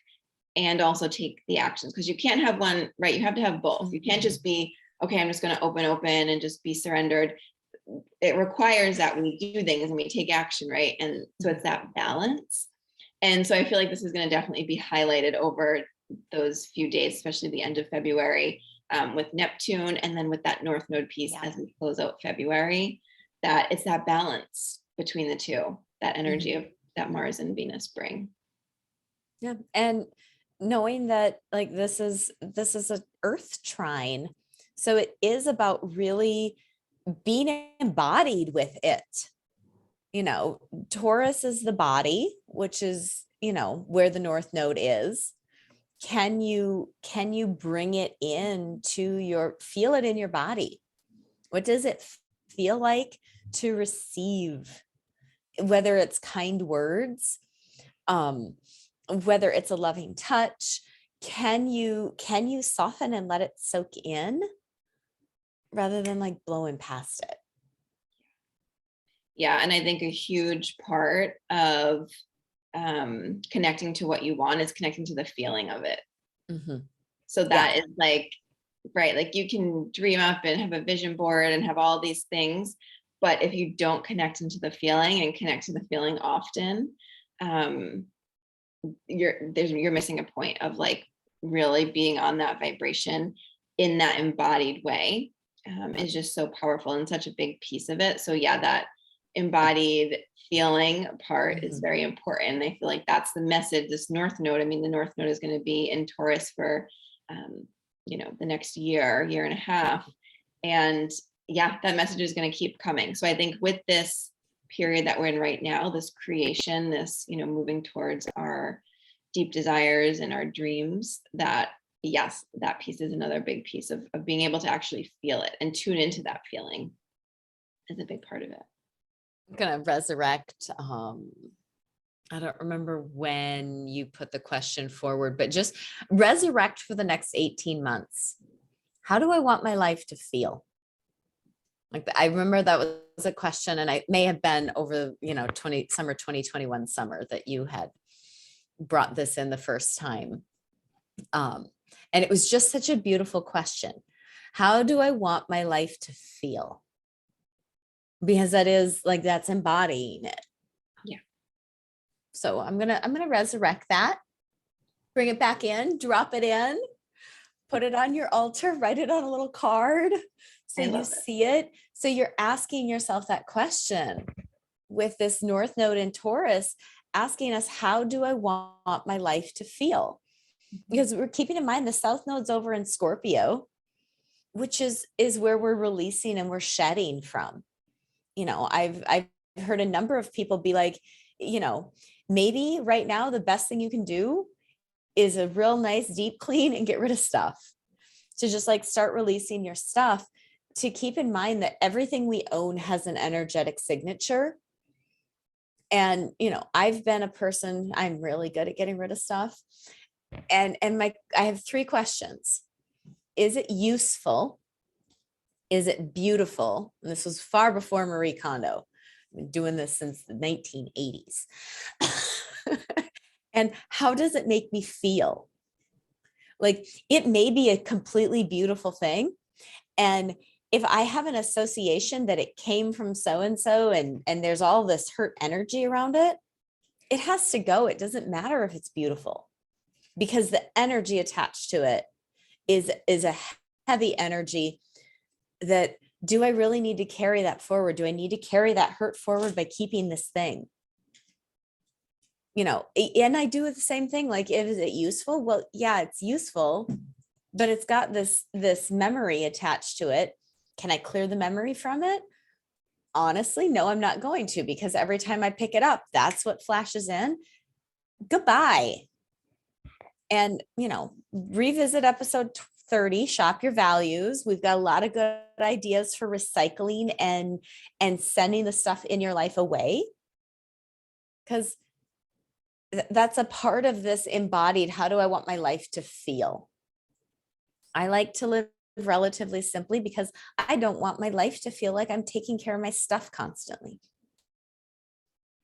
and also take the actions, because you can't have one, right? You have to have both. You can't just be, okay, I'm just going to open and just be surrendered. it requires that we do things and we take action, right? And so it's that balance. And so I feel like this is going to definitely be highlighted over those few days, especially the end of February, with Neptune, and then with that North Node piece as we close out February, that it's that balance between the two, that energy of that Mars and Venus bring. Yeah. And knowing that like this is an earth trine. So it is about really being embodied with it. You know, Taurus is the body, which is, you know, where the North Node is. Can you bring it in to feel it in your body? What does it feel like to receive, whether it's kind words, whether it's a loving touch? Can you soften and let it soak in rather than like blowing past it? Yeah. And I think a huge part of connecting to what you want is connecting to the feeling of it. So that is like, right, like you can dream up and have a vision board and have all these things, but if you don't connect into the feeling and connect to the feeling often, you're missing a point of like really being on that vibration in that embodied way. Is just so powerful and such a big piece of it. So yeah, that embodied feeling part is very important. I feel like that's the message. This North Node, I mean, the North Node is going to be in Taurus for the next year and a half, and yeah, that message is going to keep coming. So I think with this period that we're in right now, this creation, this moving towards our deep desires and our dreams, that yes, that piece is another big piece of being able to actually feel it and tune into that feeling is a big part of it. I'm gonna resurrect. I don't remember when you put the question forward, but just resurrect for the next 18 months. How do I want my life to feel? Like I remember that was a question, and I may have been over, summer 2021 summer that you had brought this in the first time. And it was just such a beautiful question. How do I want my life to feel? Because that is like, that's embodying it. Yeah. So I'm going to resurrect that, bring it back in, drop it in, put it on your altar, write it on a little card so you see it. So you're asking yourself that question with this North Node in Taurus, asking us, how do I want my life to feel? Because we're keeping in mind the South Node's over in Scorpio, which is where we're releasing and we're shedding from. I've heard a number of people be like, maybe right now the best thing you can do is a real nice deep clean and get rid of stuff. To just like start releasing your stuff, to keep in mind that everything we own has an energetic signature. And, I've been a person, I'm really good at getting rid of stuff. And I have 3 questions. Is it useful? Is it beautiful? And this was far before Marie Kondo. I've been doing this since the 1980s. And how does it make me feel? Like, it may be a completely beautiful thing. And if I have an association that it came from so-and-so and there's all this hurt energy around it, it has to go. It doesn't matter if it's beautiful, because the energy attached to it is a heavy energy. That, do I really need to carry that forward? Do I need to carry that hurt forward by keeping this thing? And I do the same thing. Like, is it useful? Well, yeah, it's useful, but it's got this memory attached to it. Can I clear the memory from it? Honestly, no, I'm not going to, because every time I pick it up, that's what flashes in. Goodbye. And, revisit episode 30, shop your values. We've got a lot of good ideas for recycling and sending the stuff in your life away. Because that's a part of this embodied, how do I want my life to feel? I like to live relatively simply because I don't want my life to feel like I'm taking care of my stuff constantly.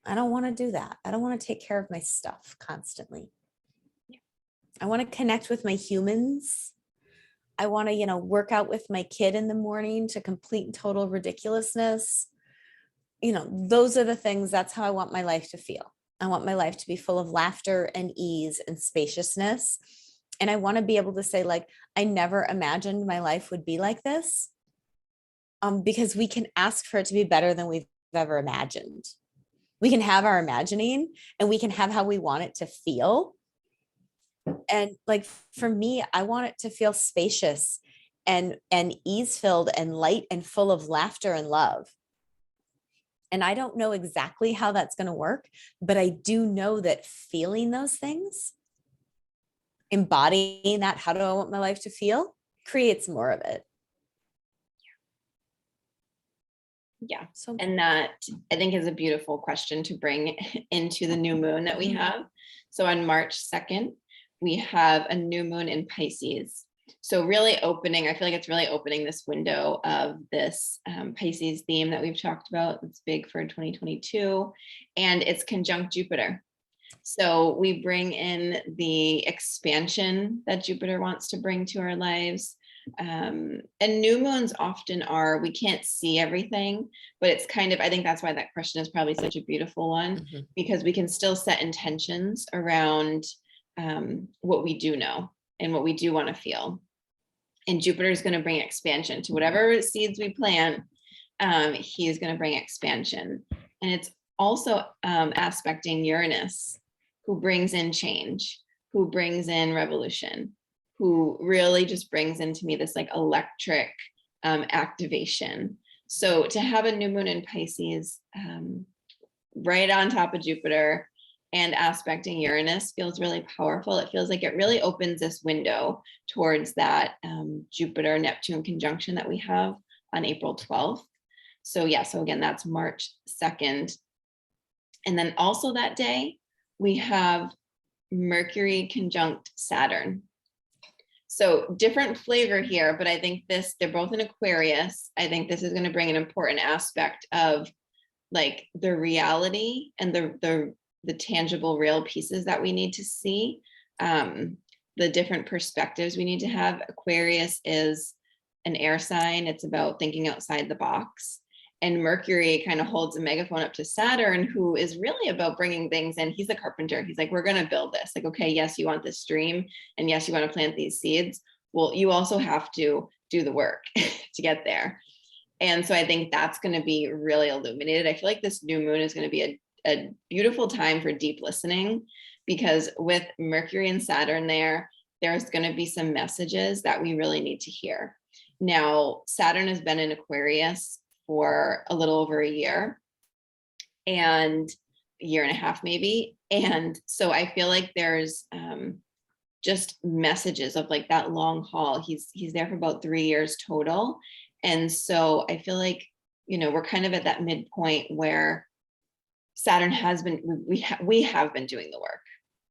I don't want to do that. I don't want to take care of my stuff constantly. I want to connect with my humans. I want to, work out with my kid in the morning to complete and total ridiculousness. Those are the things. That's how I want my life to feel. I want my life to be full of laughter and ease and spaciousness. And I want to be able to say, like, I never imagined my life would be like this. Because we can ask for it to be better than we've ever imagined. We can have our imagining and we can have how we want it to feel. And like, for me, I want it to feel spacious and ease filled and light and full of laughter and love. And I don't know exactly how that's going to work, but I do know that feeling those things, embodying that, how do I want my life to feel, creates more of it. Yeah. So, and that I think is a beautiful question to bring into the new moon that we have. So on March 2nd, we have a new moon in Pisces. So really opening, I feel like it's really opening this window of this Pisces theme that we've talked about. It's big for 2022, and it's conjunct Jupiter. So we bring in the expansion that Jupiter wants to bring to our lives. And new moons often are, we can't see everything, but it's kind of, I think that's why that question is probably such a beautiful one, because we can still set intentions around what we do know and what we do want to feel. And Jupiter is going to bring expansion to whatever seeds we plant. He is going to bring expansion. And it's also aspecting Uranus, who brings in change, who brings in revolution, who really just brings into me this like electric activation. So to have a new moon in Pisces right on top of Jupiter and aspecting Uranus feels really powerful. It feels like it really opens this window towards that Jupiter-Neptune conjunction that we have on April 12th. So yeah, so again, that's March 2nd. And then also that day, we have Mercury conjunct Saturn. So different flavor here, but I think they're both in Aquarius. I think this is going to bring an important aspect of like the reality and the tangible real pieces that we need to see, the different perspectives we need to have. Aquarius is an air sign. It's about thinking outside the box. And Mercury kind of holds a megaphone up to Saturn, who is really about bringing things in. He's a carpenter. He's like, we're going to build this. Like, okay, yes, you want this dream. And yes, you want to plant these seeds. Well, you also have to do the work to get there. And so I think that's going to be really illuminated. I feel like this new moon is going to be a beautiful time for deep listening, because with Mercury and Saturn there's going to be some messages that we really need to hear. Now, Saturn has been in Aquarius for a little over a year and a year and a half maybe. And so I feel like there's just messages of like that long haul. He's there for about 3 years total. And so I feel like, we're kind of at that midpoint where Saturn has been, we have been doing the work,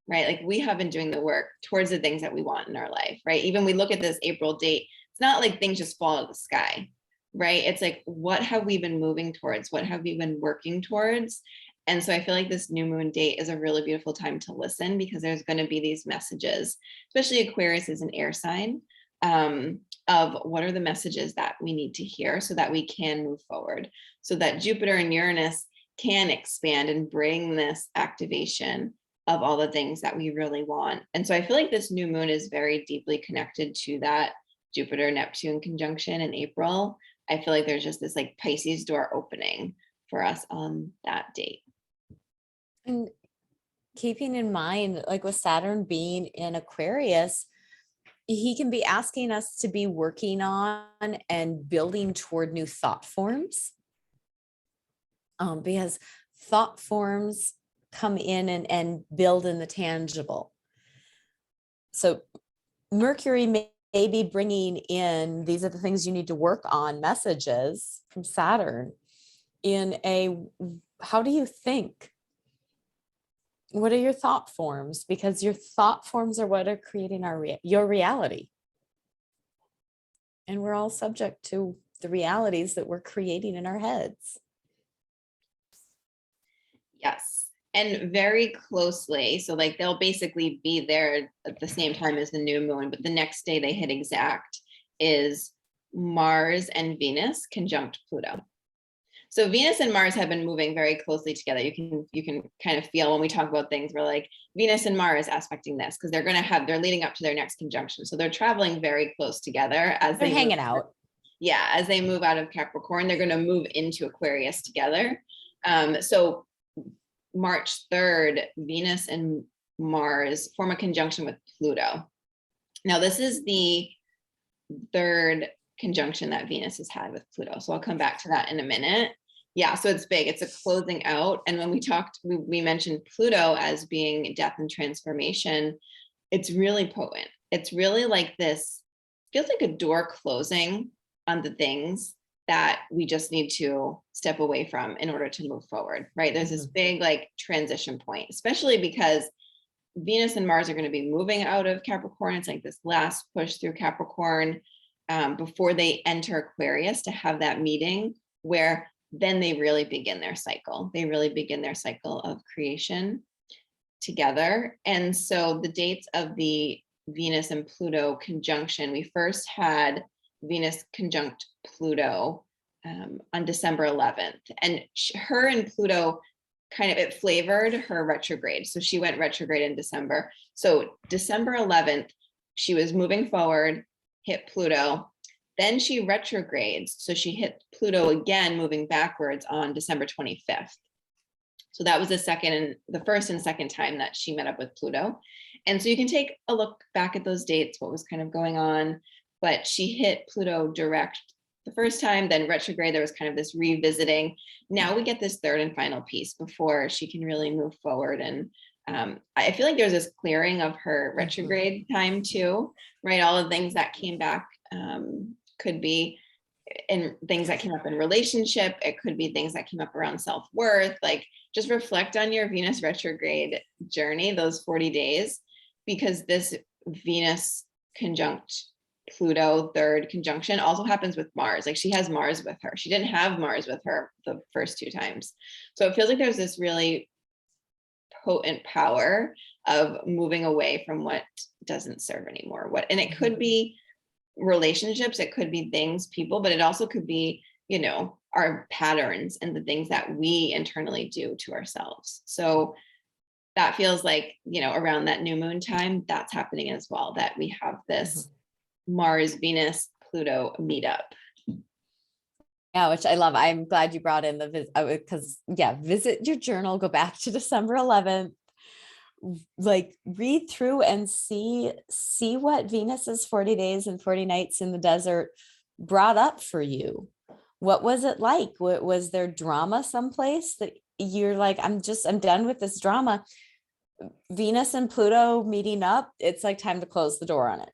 right? Like we have been doing the work towards the things that we want in our life, right? Even we look at this April date, it's not like things just fall out of the sky, right? It's like, what have we been moving towards? What have we been working towards? And so I feel like this new moon date is a really beautiful time to listen, because there's going to be these messages, especially Aquarius is an air sign, of what are the messages that we need to hear so that we can move forward, so that Jupiter and Uranus can expand and bring this activation of all the things that we really want. And so I feel like this new moon is very deeply connected to that Jupiter Neptune conjunction in April. I feel like there's just this like Pisces door opening for us on that date. And keeping in mind, like with Saturn being in Aquarius, he can be asking us to be working on and building toward new thought forms. Because thought forms come in and build in the tangible. So Mercury may be bringing in, these are the things you need to work on, messages from Saturn in a, how do you think? What are your thought forms? Because your thought forms are what are creating your reality. And we're all subject to the realities that we're creating in our heads. Yes. And very closely. So like they'll basically be there at the same time as the new moon, but the next day they hit exact. is Mars and Venus conjunct Pluto. So Venus and Mars have been moving very closely together. You can kind of feel when we talk about things, we're like Venus and Mars aspecting this because they're leading up to their next conjunction. So they're traveling very close together as they're hanging out. Yeah, as they move out of Capricorn, they're going to move into Aquarius together. So March 3rd, Venus and Mars form a conjunction with Pluto. Now, this is the third conjunction that Venus has had with Pluto. So I'll come back to that in a minute. Yeah, so it's big. It's a closing out. And when we mentioned Pluto as being death and transformation. It's really potent. It's really like this, feels like a door closing on the things that we just need to step away from in order to move forward, right? There's this big like transition point, especially because Venus and Mars are going to be moving out of Capricorn. It's like this last push through Capricorn before they enter Aquarius to have that meeting where then they really begin their cycle. They really begin their cycle of creation together. And so the dates of the Venus and Pluto conjunction, we first had Venus conjunct Pluto on December 11th. And her and Pluto it flavored her retrograde. So she went retrograde in December. So December 11th, she was moving forward, hit Pluto. Then she retrogrades. So she hit Pluto again, moving backwards on December 25th. So that was the first and second time that she met up with Pluto. And so you can take a look back at those dates, what was kind of going on. But she hit Pluto direct the first time, then retrograde, there was kind of this revisiting. Now we get this third and final piece before she can really move forward. And I feel like there's this clearing of her retrograde time too, right? All the things that came back could be in things that came up in relationship. It could be things that came up around self-worth. Like just reflect on your Venus retrograde journey, those 40 days, because this Venus conjunct Pluto third conjunction also happens with Mars. Like she has Mars with her. She didn't have Mars with her the first two times. So it feels like there's this really potent power of moving away from what doesn't serve anymore. And it could be relationships, it could be things, people, but it also could be, our patterns and the things that we internally do to ourselves. So that feels like, around that new moon time, that's happening as well, that we have this Mars, Venus, Pluto meetup. Yeah, which I love. I'm glad you brought in the because visit your journal, go back to December 11th, like read through and see what Venus's 40 days and 40 nights in the desert brought up for you. What was it like? Was there drama someplace that you're like, I'm done with this drama? Venus and Pluto meeting up, it's like time to close the door on it.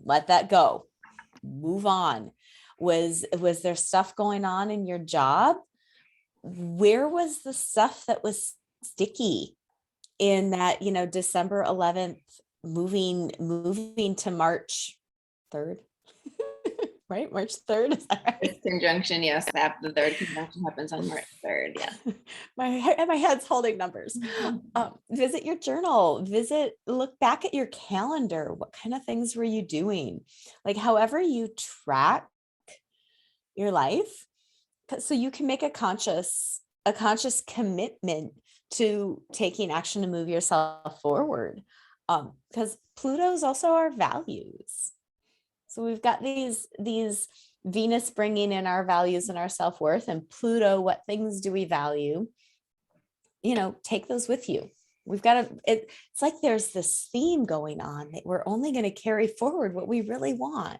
Let that go, move on. Was there stuff going on in your job? Where was the stuff that was sticky in that, December 11th, moving to March 3rd, right? March 3rd. Is that right? This conjunction, yes. The third conjunction happens on March 3rd. Yeah. My head's holding numbers. Visit your journal. Look back at your calendar. What kind of things were you doing? Like however you track your life, so you can make a conscious commitment to taking action to move yourself forward. Because Pluto is also our values. So we've got these Venus bringing in our values and our self-worth, and Pluto, what things do we value? Take those with you. We've got it's like there's this theme going on that we're only going to carry forward what we really want.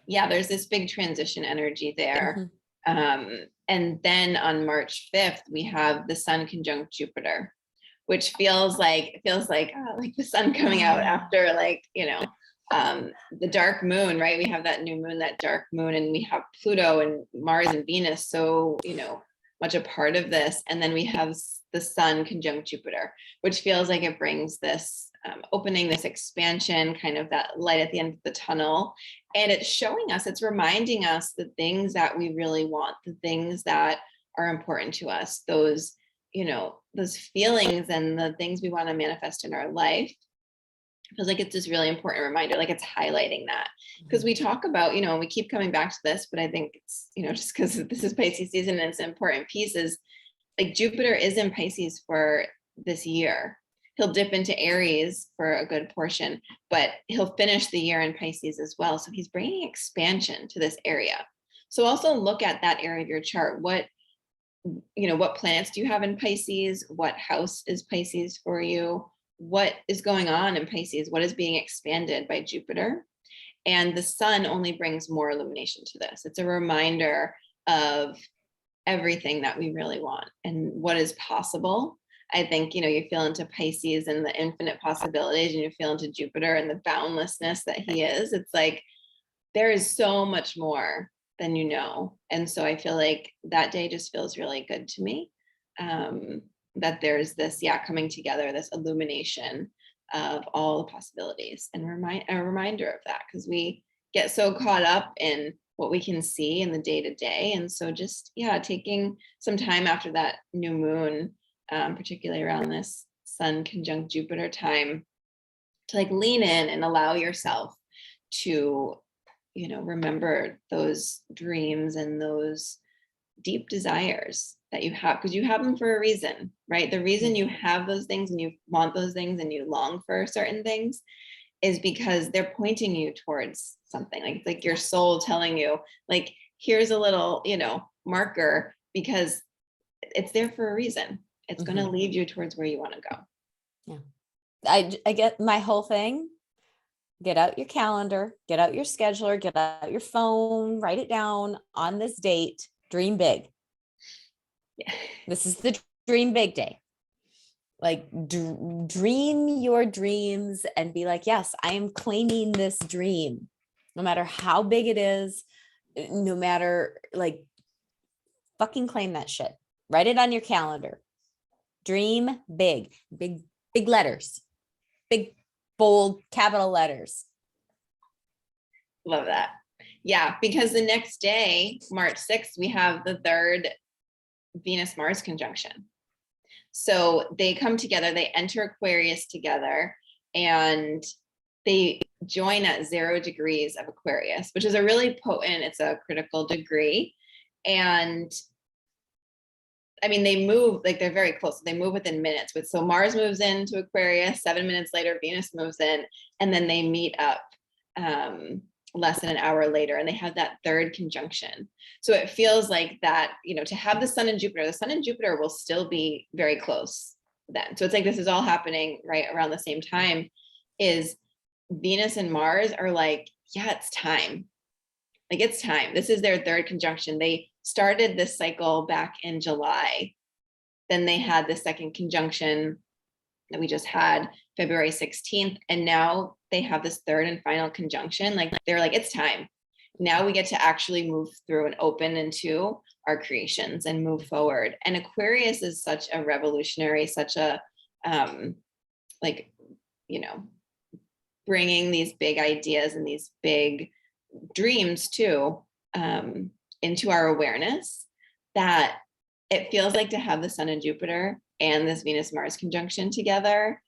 Yeah, there's this big transition energy there. And then on March 5th, we have the Sun conjunct Jupiter, which feels like the sun coming out after the dark moon, right? We have that new moon, that dark moon, and we have Pluto and Mars and Venus so much a part of this. And then we have the Sun conjunct Jupiter, which feels like it brings this opening, this expansion, kind of that light at the end of the tunnel. And it's showing us, it's reminding us the things that we really want, the things that are important to us, those feelings and the things we want to manifest in our life. feels like it's this really important reminder, like it's highlighting that, because we talk about, we keep coming back to this, but I think it's, just because this is Pisces season and it's an important piece, is like Jupiter is in Pisces for this year. He'll dip into Aries for a good portion, but he'll finish the year in Pisces as well. So he's bringing expansion to this area. So also look at that area of your chart. What planets do you have in Pisces? What house is Pisces for you? What is going on in Pisces? What is being expanded by Jupiter? And the sun only brings more illumination to this. It's a reminder of everything that we really want and what is possible. I think, you feel into Pisces and the infinite possibilities, and you feel into Jupiter and the boundlessness that he is. It's like, there is so much more than you know. And so I feel like that day just feels really good to me. That there's this, coming together, this illumination of all the possibilities, and a reminder of that, because we get so caught up in what we can see in the day to day. And so just, taking some time after that new moon, particularly around this sun conjunct Jupiter time, to like lean in and allow yourself to, remember those dreams and those deep desires that you have, because you have them for a reason, right? The reason you have those things and you want those things and you long for certain things is because they're pointing you towards something, like your soul telling you, like, here's a little, marker, because it's there for a reason. It's going to lead you towards where you want to go. Yeah. I get my whole thing. Get out your calendar, get out your scheduler, get out your phone, write it down on this date, dream big. Yeah. This is the dream big day. Like dream your dreams and be like, yes, I am claiming this dream, no matter how big it is, no matter, like, fucking claim that shit. Write it on your calendar. Dream big, big, big letters, big, bold, capital letters. Love that. Yeah, because the next day, March 6th, we have the third Venus-Mars conjunction. So they come together, they enter Aquarius together, and they join at 0 degrees of Aquarius, which is a really potent, it's a critical degree. And I mean, they move, like, they're very close. They move within minutes. But so Mars moves into Aquarius, 7 minutes later, Venus moves in, and then they meet up less than an hour later, and they have that third conjunction. So it feels like that, to have the sun and Jupiter will still be very close then. So it's like, this is all happening right around the same time. Is Venus and Mars are like, it's time. Like, it's time. This is their third conjunction. They started this cycle back in July. Then they had the second conjunction that we just had February 16th. And now they have this third and final conjunction. Like, they're like, it's time. Now we get to actually move through and open into our creations and move forward. And Aquarius is such a revolutionary, such a, bringing these big ideas and these big dreams too, into our awareness, that it feels like to have the sun and Jupiter and this Venus-Mars conjunction together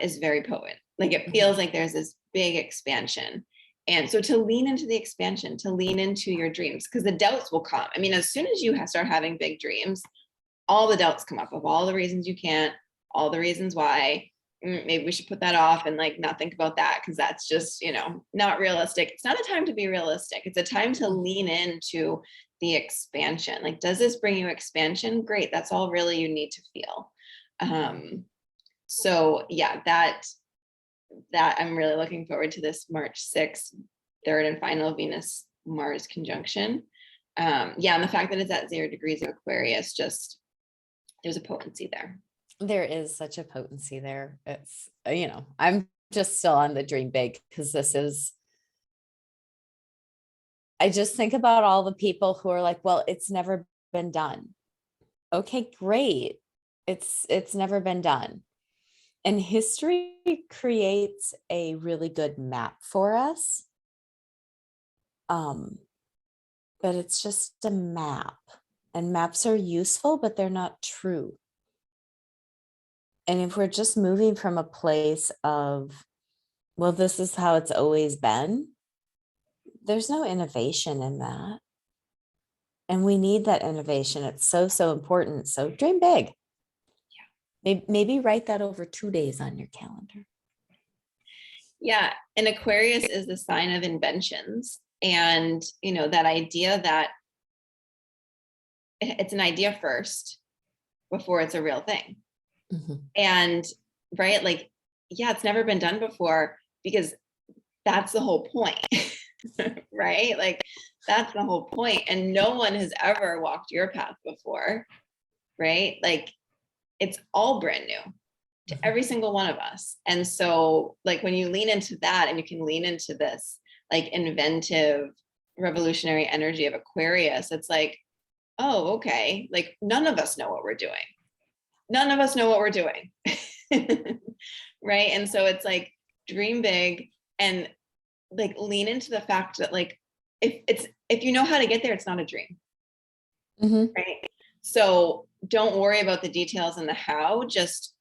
is very potent. Like, it feels like there's this big expansion. And so to lean into the expansion, to lean into your dreams, because the doubts will come. I mean, as soon as you start having big dreams, all the doubts come up of all the reasons you can't, all the reasons why. Maybe we should put that off and like not think about that, because that's just, not realistic. It's not a time to be realistic. It's a time to lean into the expansion. Like, does this bring you expansion? Great. That's all really you need to feel. So yeah, that I'm really looking forward to this March 6th, third and final Venus-Mars conjunction. And the fact that it's at 0 degrees of Aquarius, just, there's a potency there. There is such a potency there. It's, I'm just still on the dream big, because I just think about all the people who are like, well, it's never been done. Okay, great. It's never been done. And history creates a really good map for us. But it's just a map, and maps are useful, but they're not true. And if we're just moving from a place of well, this is how it's always been. There's no innovation in that. And we need that innovation. It's so, so important. So dream big. Maybe write that over 2 days on your calendar. Yeah. And Aquarius is the sign of inventions. And, that idea that it's an idea first before it's a real thing. Mm-hmm. And right, like, yeah, it's never been done before because that's the whole point. Right? Like that's the whole point. And no one has ever walked your path before, right? Like it's all brand new to every single one of us. And so like when you lean into that and you can lean into this like inventive, revolutionary energy of Aquarius, it's like, oh, okay. Like none of us know what we're doing. None of us know what we're doing. Right. And so it's like dream big and like lean into the fact that like if you know how to get there, it's not a dream. Mm-hmm. Right. So don't worry about the details and the how, just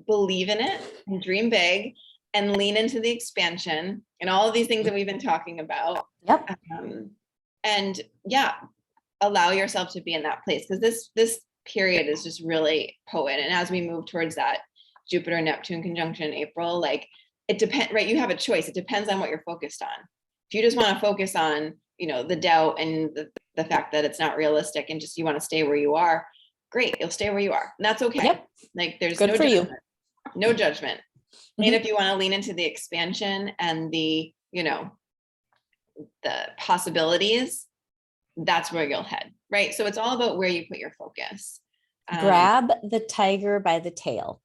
believe in it and dream big and lean into the expansion and all of these things that we've been talking about. Yep. And yeah, allow yourself to be in that place because this period is just really potent. And as we move towards that Jupiter Neptune conjunction in April, like it depends, right? You have a choice. It depends on what you're focused on. If you just want to focus on, the doubt and the fact that it's not realistic and just you want to stay where you are, great, you'll stay where you are. And that's okay. Yep. Like there's good no for judgment. you. No judgment. Mm-hmm. And if you want to lean into the expansion and the, the possibilities, that's where you'll head, right? So it's all about where you put your focus. Grab the tiger by the tail.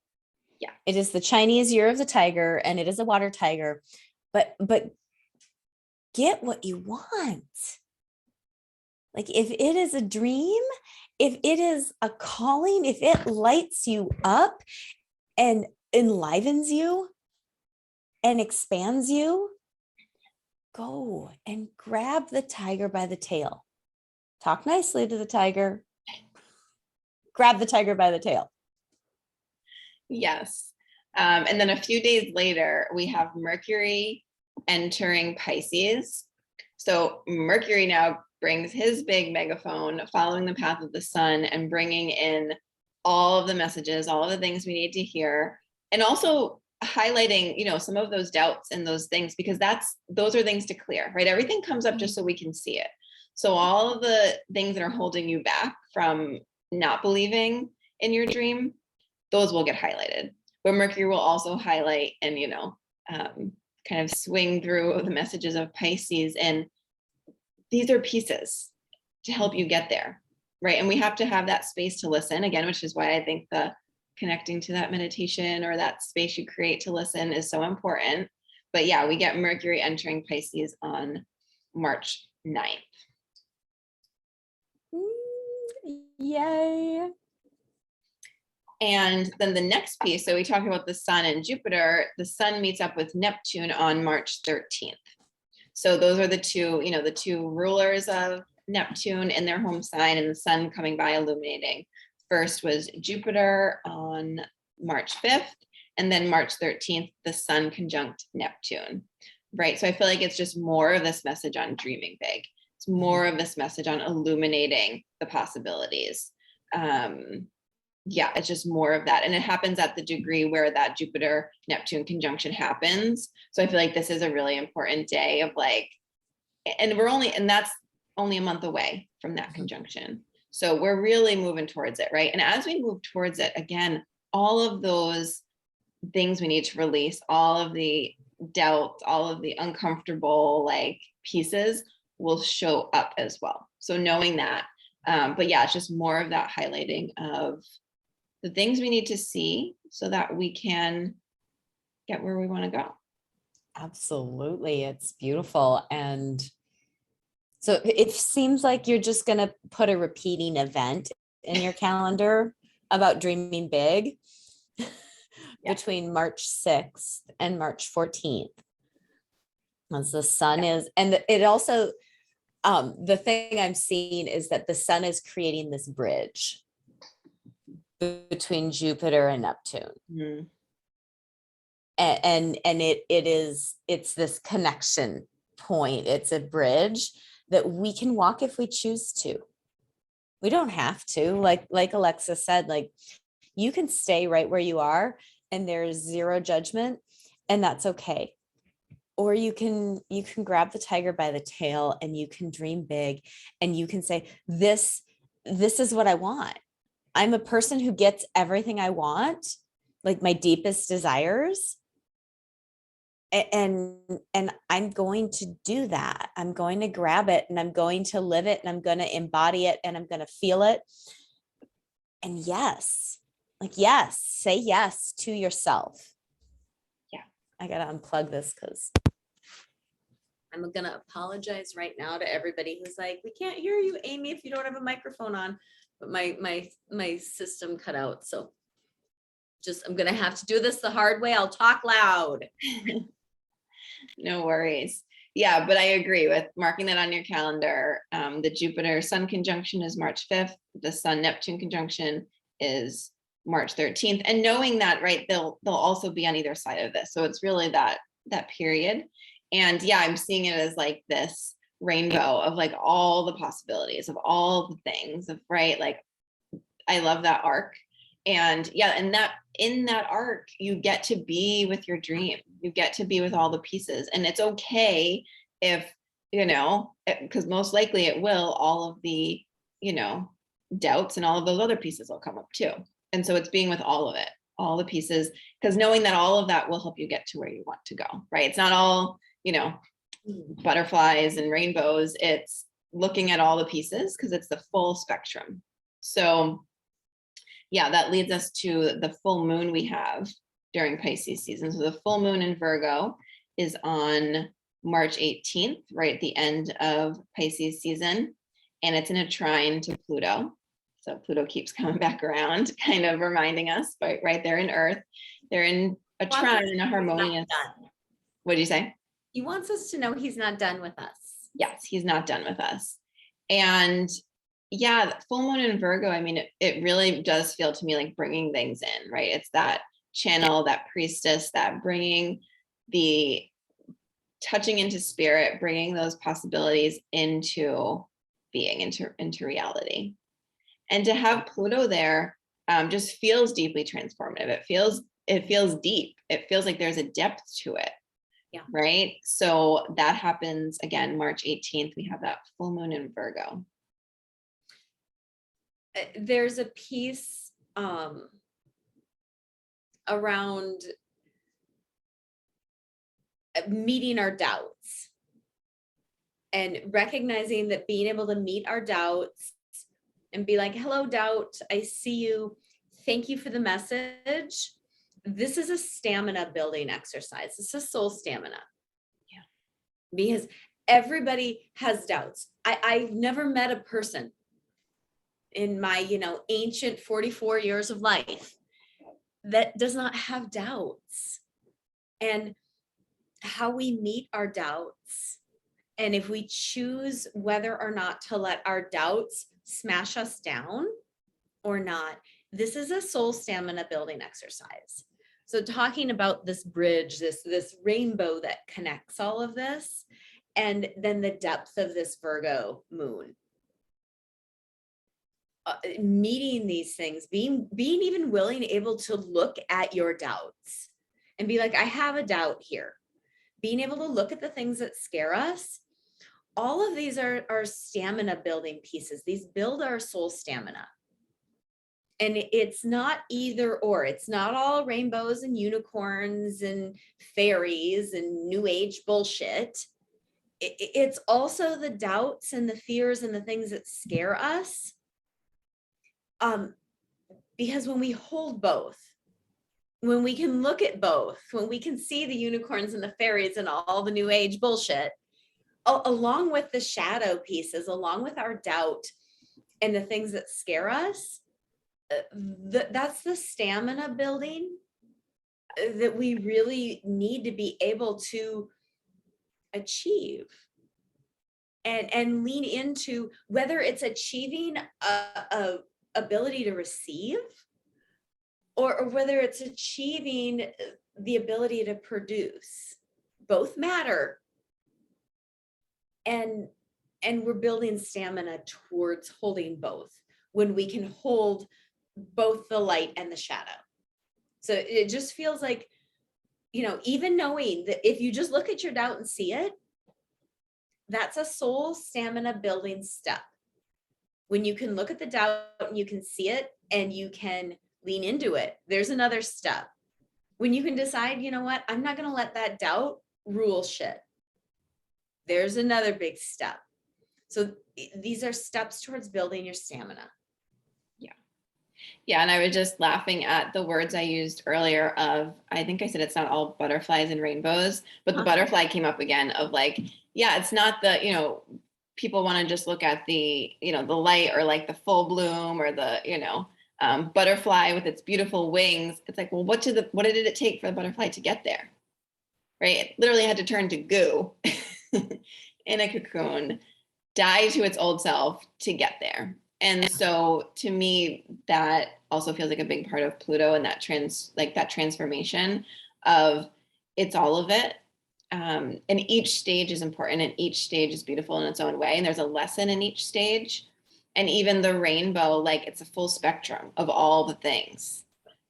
Yeah. It is the Chinese year of the tiger and it is a water tiger, but get what you want. Like if it is a dream, if it is a calling, if it lights you up and enlivens you and expands you, go and grab the tiger by the tail. Talk nicely to the tiger. Grab the tiger by the tail. Yes. And then a few days later, we have Mercury entering Pisces. So Mercury now brings his big megaphone, following the path of the sun and bringing in all of the messages, all of the things we need to hear, and also highlighting, some of those doubts and those things, because those are things to clear, right? Everything comes up just so we can see it. So all of the things that are holding you back from not believing in your dream, those will get highlighted. But Mercury will also highlight and, kind of swing through the messages of Pisces. And these are pieces to help you get there, right? And we have to have that space to listen again, which is why I think the connecting to that meditation or that space you create to listen is so important. But yeah, we get Mercury entering Pisces on March 9th. Yay. And then the next piece, so we talked about the sun and Jupiter, the sun meets up with Neptune on March 13th. So those are the two rulers of Neptune in their home sign, and the sun coming by illuminating. First was Jupiter on March 5th, and then March 13th, the sun conjunct Neptune, right? So I feel like it's just more of this message on dreaming big. It's more of this message on illuminating the possibilities. Yeah, it's just more of that. And it happens at the degree where that Jupiter Neptune conjunction happens. So I feel like this is a really important day of like, and that's only a month away from that conjunction. So we're really moving towards it, right? And as we move towards it, again, all of those things we need to release, all of the doubts, all of the uncomfortable like pieces will show up as well. So knowing that, but yeah, it's just more of that highlighting of the things we need to see so that we can get where we want to go. Absolutely. It's beautiful. And so it seems like you're just going to put a repeating event in your calendar about dreaming big between March 6th and March 14th. As the sun is, and it also, the thing I'm seeing is that the sun is creating this bridge between Jupiter and Neptune. And it's this connection point. It's a bridge that we can walk if we choose to. We don't have to, like Alexis said, like you can stay right where you are and there's zero judgment, and that's okay. Or you can grab the tiger by the tail and you can dream big, and you can say, this is what I want. I'm a person who gets everything I want, like my deepest desires. And I'm going to do that. I'm going to grab it, and I'm going to live it, and I'm going to embody it, and I'm going to feel it. And yes, say yes to yourself. Yeah. I got to unplug this because I'm going to apologize right now to everybody who's like, we can't hear you, Amiee, if you don't have a microphone on. But my system cut out. So I'm going to have to do this the hard way. I'll talk loud. No worries. Yeah, but I agree with marking that on your calendar. The Jupiter Sun conjunction is March 5th. The Sun Neptune conjunction is March 13th. And knowing that, right, they'll also be on either side of this. So it's really that period. And yeah, I'm seeing it as like this rainbow of like all the possibilities of all the things of, right, like I love that arc. And yeah, and that in that arc, you get to be with your dream. You get to be with all the pieces. And it's okay if, because most likely it will, all of the, doubts and all of those other pieces will come up too. And so it's being with all of it, all the pieces, because knowing that all of that will help you get to where you want to go, right? It's not all, butterflies and rainbows. It's looking at all the pieces because it's the full spectrum. So yeah, that leads us to the full moon we have during Pisces season. So the full moon in Virgo is on March 18th, right at the end of Pisces season. And it's in a trine to Pluto. So Pluto keeps coming back around, kind of reminding us, but right there in Earth, they're in a trine, in a harmonious. What did you say? He wants us to know he's not done with us. Yes, he's not done with us. And yeah, full moon in Virgo, I mean, it really does feel to me like bringing things in, right? It's that channel, that priestess, that bringing the touching into spirit, bringing those possibilities into being, into reality. And to have Pluto there just feels deeply transformative. It feels deep. It feels like there's a depth to it. Yeah. Right. So that happens again, March 18th. We have that full moon in Virgo. There's a piece around meeting our doubts and recognizing that being able to meet our doubts and be like, hello, doubt, I see you. Thank you for the message. This is a stamina building exercise. This is soul stamina. Yeah. Because everybody has doubts. I've never met a person in my, ancient 44 years of life that does not have doubts. And how we meet our doubts, and if we choose whether or not to let our doubts smash us down or not, this is a soul stamina building exercise. So talking about this bridge, this rainbow that connects all of this, and then the depth of this Virgo moon. Meeting these things, being even willing, able to look at your doubts and be like, I have a doubt here. Being able to look at the things that scare us. All of these are stamina building pieces. These build our soul stamina. And it's not either or. It's not all rainbows and unicorns and fairies and new age bullshit. It's also the doubts and the fears and the things that scare us. Because when we hold both, when we can look at both, when we can see the unicorns and the fairies and all the new age bullshit, along with the shadow pieces, along with our doubt and the things that scare us, that's the stamina building that we really need to be able to achieve and lean into, whether it's achieving a ability to receive or whether it's achieving the ability to produce. Both matter. And we're building stamina towards holding both when we can hold both the light and the shadow. So it just feels like, you know, even knowing that if you just look at your doubt and see it, that's a soul stamina building step. When you can look at the doubt and you can see it and you can lean into it, there's another step. When you can decide, you know what, I'm not going to let that doubt rule shit, there's another big step. So these are steps towards building your stamina. Yeah. And I was just laughing at the words I used earlier of, I think I said it's not all butterflies and rainbows, but the butterfly came up again of like, yeah, it's not the, you know, people want to just look at the, you know, the light or like the full bloom or the, you know, butterfly with its beautiful wings. It's like, well, what did it take for the butterfly to get there? Right? It literally had to turn to goo in a cocoon, die to its old self to get there. And so to me, that also feels like a big part of Pluto and that transformation of it's all of it. And each stage is important and each stage is beautiful in its own way. And there's a lesson in each stage. And even the rainbow, like it's a full spectrum of all the things,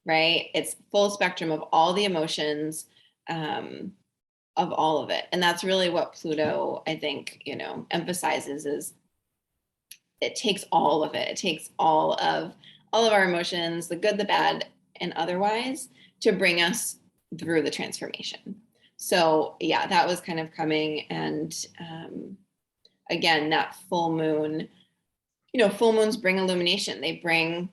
right? It's full spectrum of all the emotions, of all of it. And that's really what Pluto, I think, you know, emphasizes is it takes all of it. It takes all of our emotions, the good, the bad, and otherwise, to bring us through the transformation. So yeah, that was kind of coming. And again, that full moon, you know, full moons bring illumination. They bring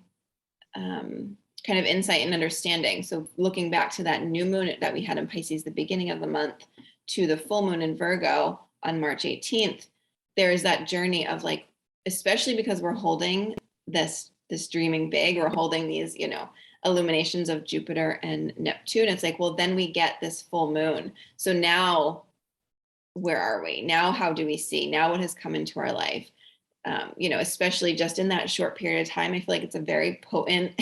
kind of insight and understanding. So looking back to that new moon that we had in Pisces, the beginning of the month, to the full moon in Virgo on March 18th, there's that journey of like, especially because we're holding this dreaming big, we're holding these, you know, illuminations of Jupiter and Neptune. It's like, well, then we get this full moon. So now, where are we? Now, how do we see? Now what has come into our life? You know, especially just in that short period of time, I feel like it's a very potent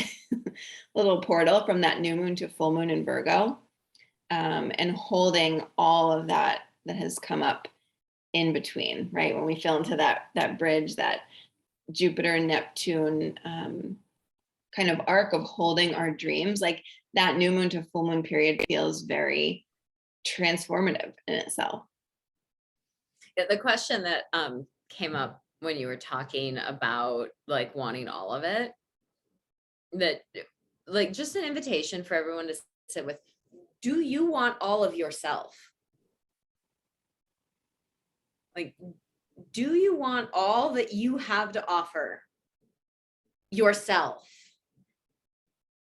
little portal from that new moon to full moon in Virgo, and holding all of that has come up in between, right? When we fell into that bridge, that Jupiter and Neptune kind of arc of holding our dreams, like that new moon to full moon period feels very transformative in itself. Yeah, the question that came up when you were talking about like wanting all of it, that like just an invitation for everyone to sit with, do you want all of yourself? Like, do you want all that you have to offer yourself?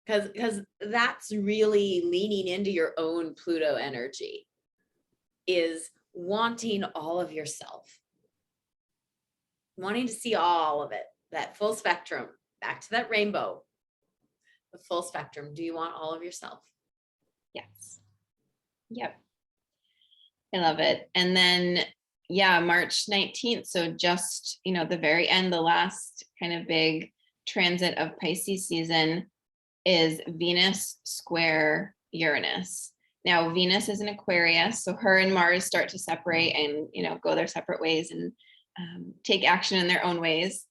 Because that's really leaning into your own Pluto energy, is wanting all of yourself, wanting to see all of it, that full spectrum, back to that rainbow, the full spectrum. Do you want all of yourself? Yes. Yep. I love it. And then, yeah, March 19th. So just, you know, the very end, the last kind of big transit of Pisces season is Venus square Uranus. Now, Venus is in Aquarius, so her and Mars start to separate and, you know, go their separate ways and take action in their own ways.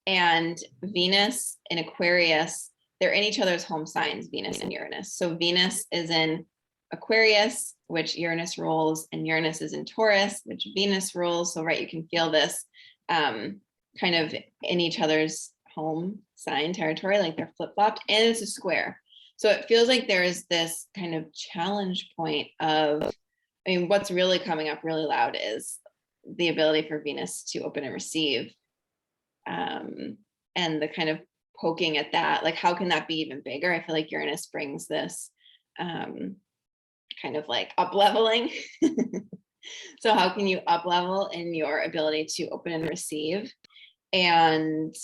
And Venus in Aquarius, they're in each other's home signs, Venus and Uranus. So Venus is in Aquarius, which Uranus rules, and Uranus is in Taurus, which Venus rules. So, right, you can feel this kind of in each other's home sign territory, like they're flip-flopped, and it's a square. So it feels like there is this kind of challenge point of, I mean, what's really coming up really loud is the ability for Venus to open and receive, and the kind of poking at that, like how can that be even bigger? I feel like Uranus brings this kind of like up leveling. So how can you up level in your ability to open and receive? And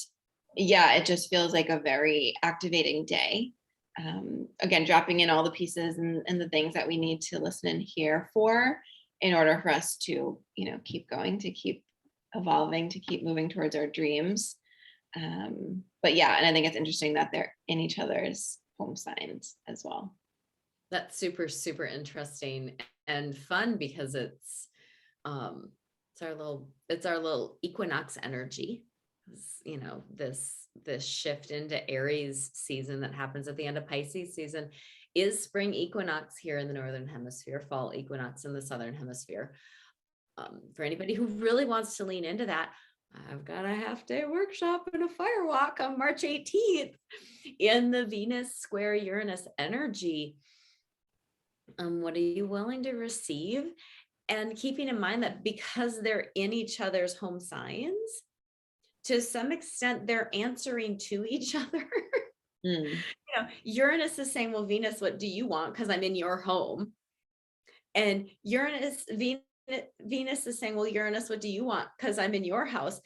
yeah, it just feels like a very activating day. Again, dropping in all the pieces and the things that we need to listen and hear for in order for us to, you know, keep going, to keep evolving, to keep moving towards our dreams. But yeah, and I think it's interesting that they're in each other's home signs as well. That's super, super interesting and fun because it's our little equinox energy. You know, this shift into Aries season that happens at the end of Pisces season is spring equinox here in the northern hemisphere, fall equinox in the southern hemisphere. For anybody who really wants to lean into that, I've got a half-day workshop and a fire walk on March 18th in the Venus square Uranus energy. What are you willing to receive? And keeping in mind that because they're in each other's home signs, to some extent, they're answering to each other. Mm. You know, Uranus is saying, well, Venus, what do you want? Because I'm in your home. And Venus is saying, well, Uranus, what do you want? Because I'm in your house.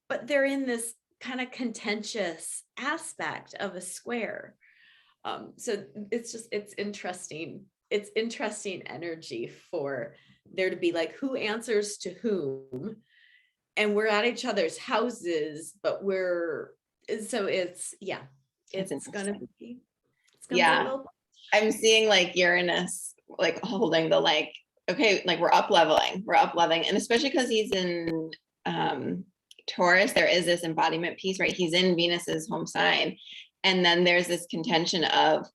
But they're in this kind of contentious aspect of a square. So it's interesting. It's interesting energy for there to be like, who answers to whom? And we're at each other's houses, but it's gonna be a little. I'm seeing like Uranus like holding the like, okay, like we're up leveling, and especially because he's in Taurus, there is this embodiment piece, right? He's in Venus's home sign, and then there's this contention of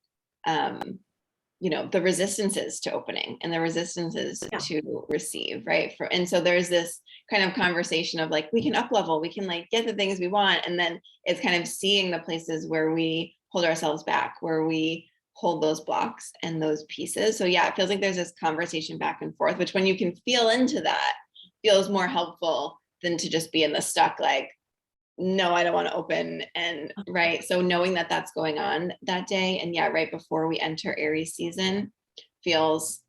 the resistances to opening and the resistances to receive, right? And so there's this kind of conversation of like, we can up level, we can like get the things we want, and then it's kind of seeing the places where we hold ourselves back, where we hold those blocks and those pieces. So yeah, it feels like there's this conversation back and forth, which when you can feel into that, feels more helpful than to just be in the stuck like, no, I don't want to open. And right. So knowing that that's going on that day, and yeah, right before we enter Aries season feels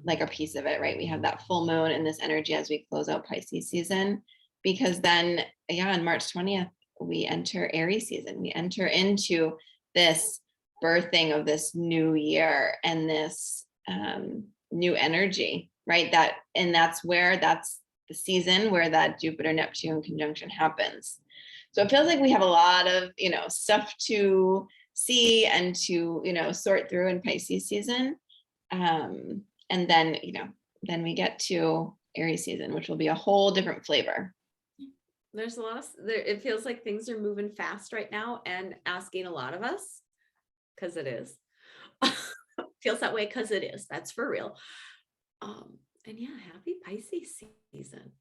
like a piece of it, right? We have that full moon and this energy as we close out Pisces season, because then, yeah, on March 20th, we enter Aries season. We enter into this birthing of this new year and this new energy, right? That's the season where that Jupiter Neptune conjunction happens. So it feels like we have a lot of, stuff to see and to, sort through in Pisces season. And then, then we get to Aries season, which will be a whole different flavor. There's a lot it feels like things are moving fast right now and asking a lot of us, because it is. Feels that way because it is. That's for real. And yeah, happy Pisces season.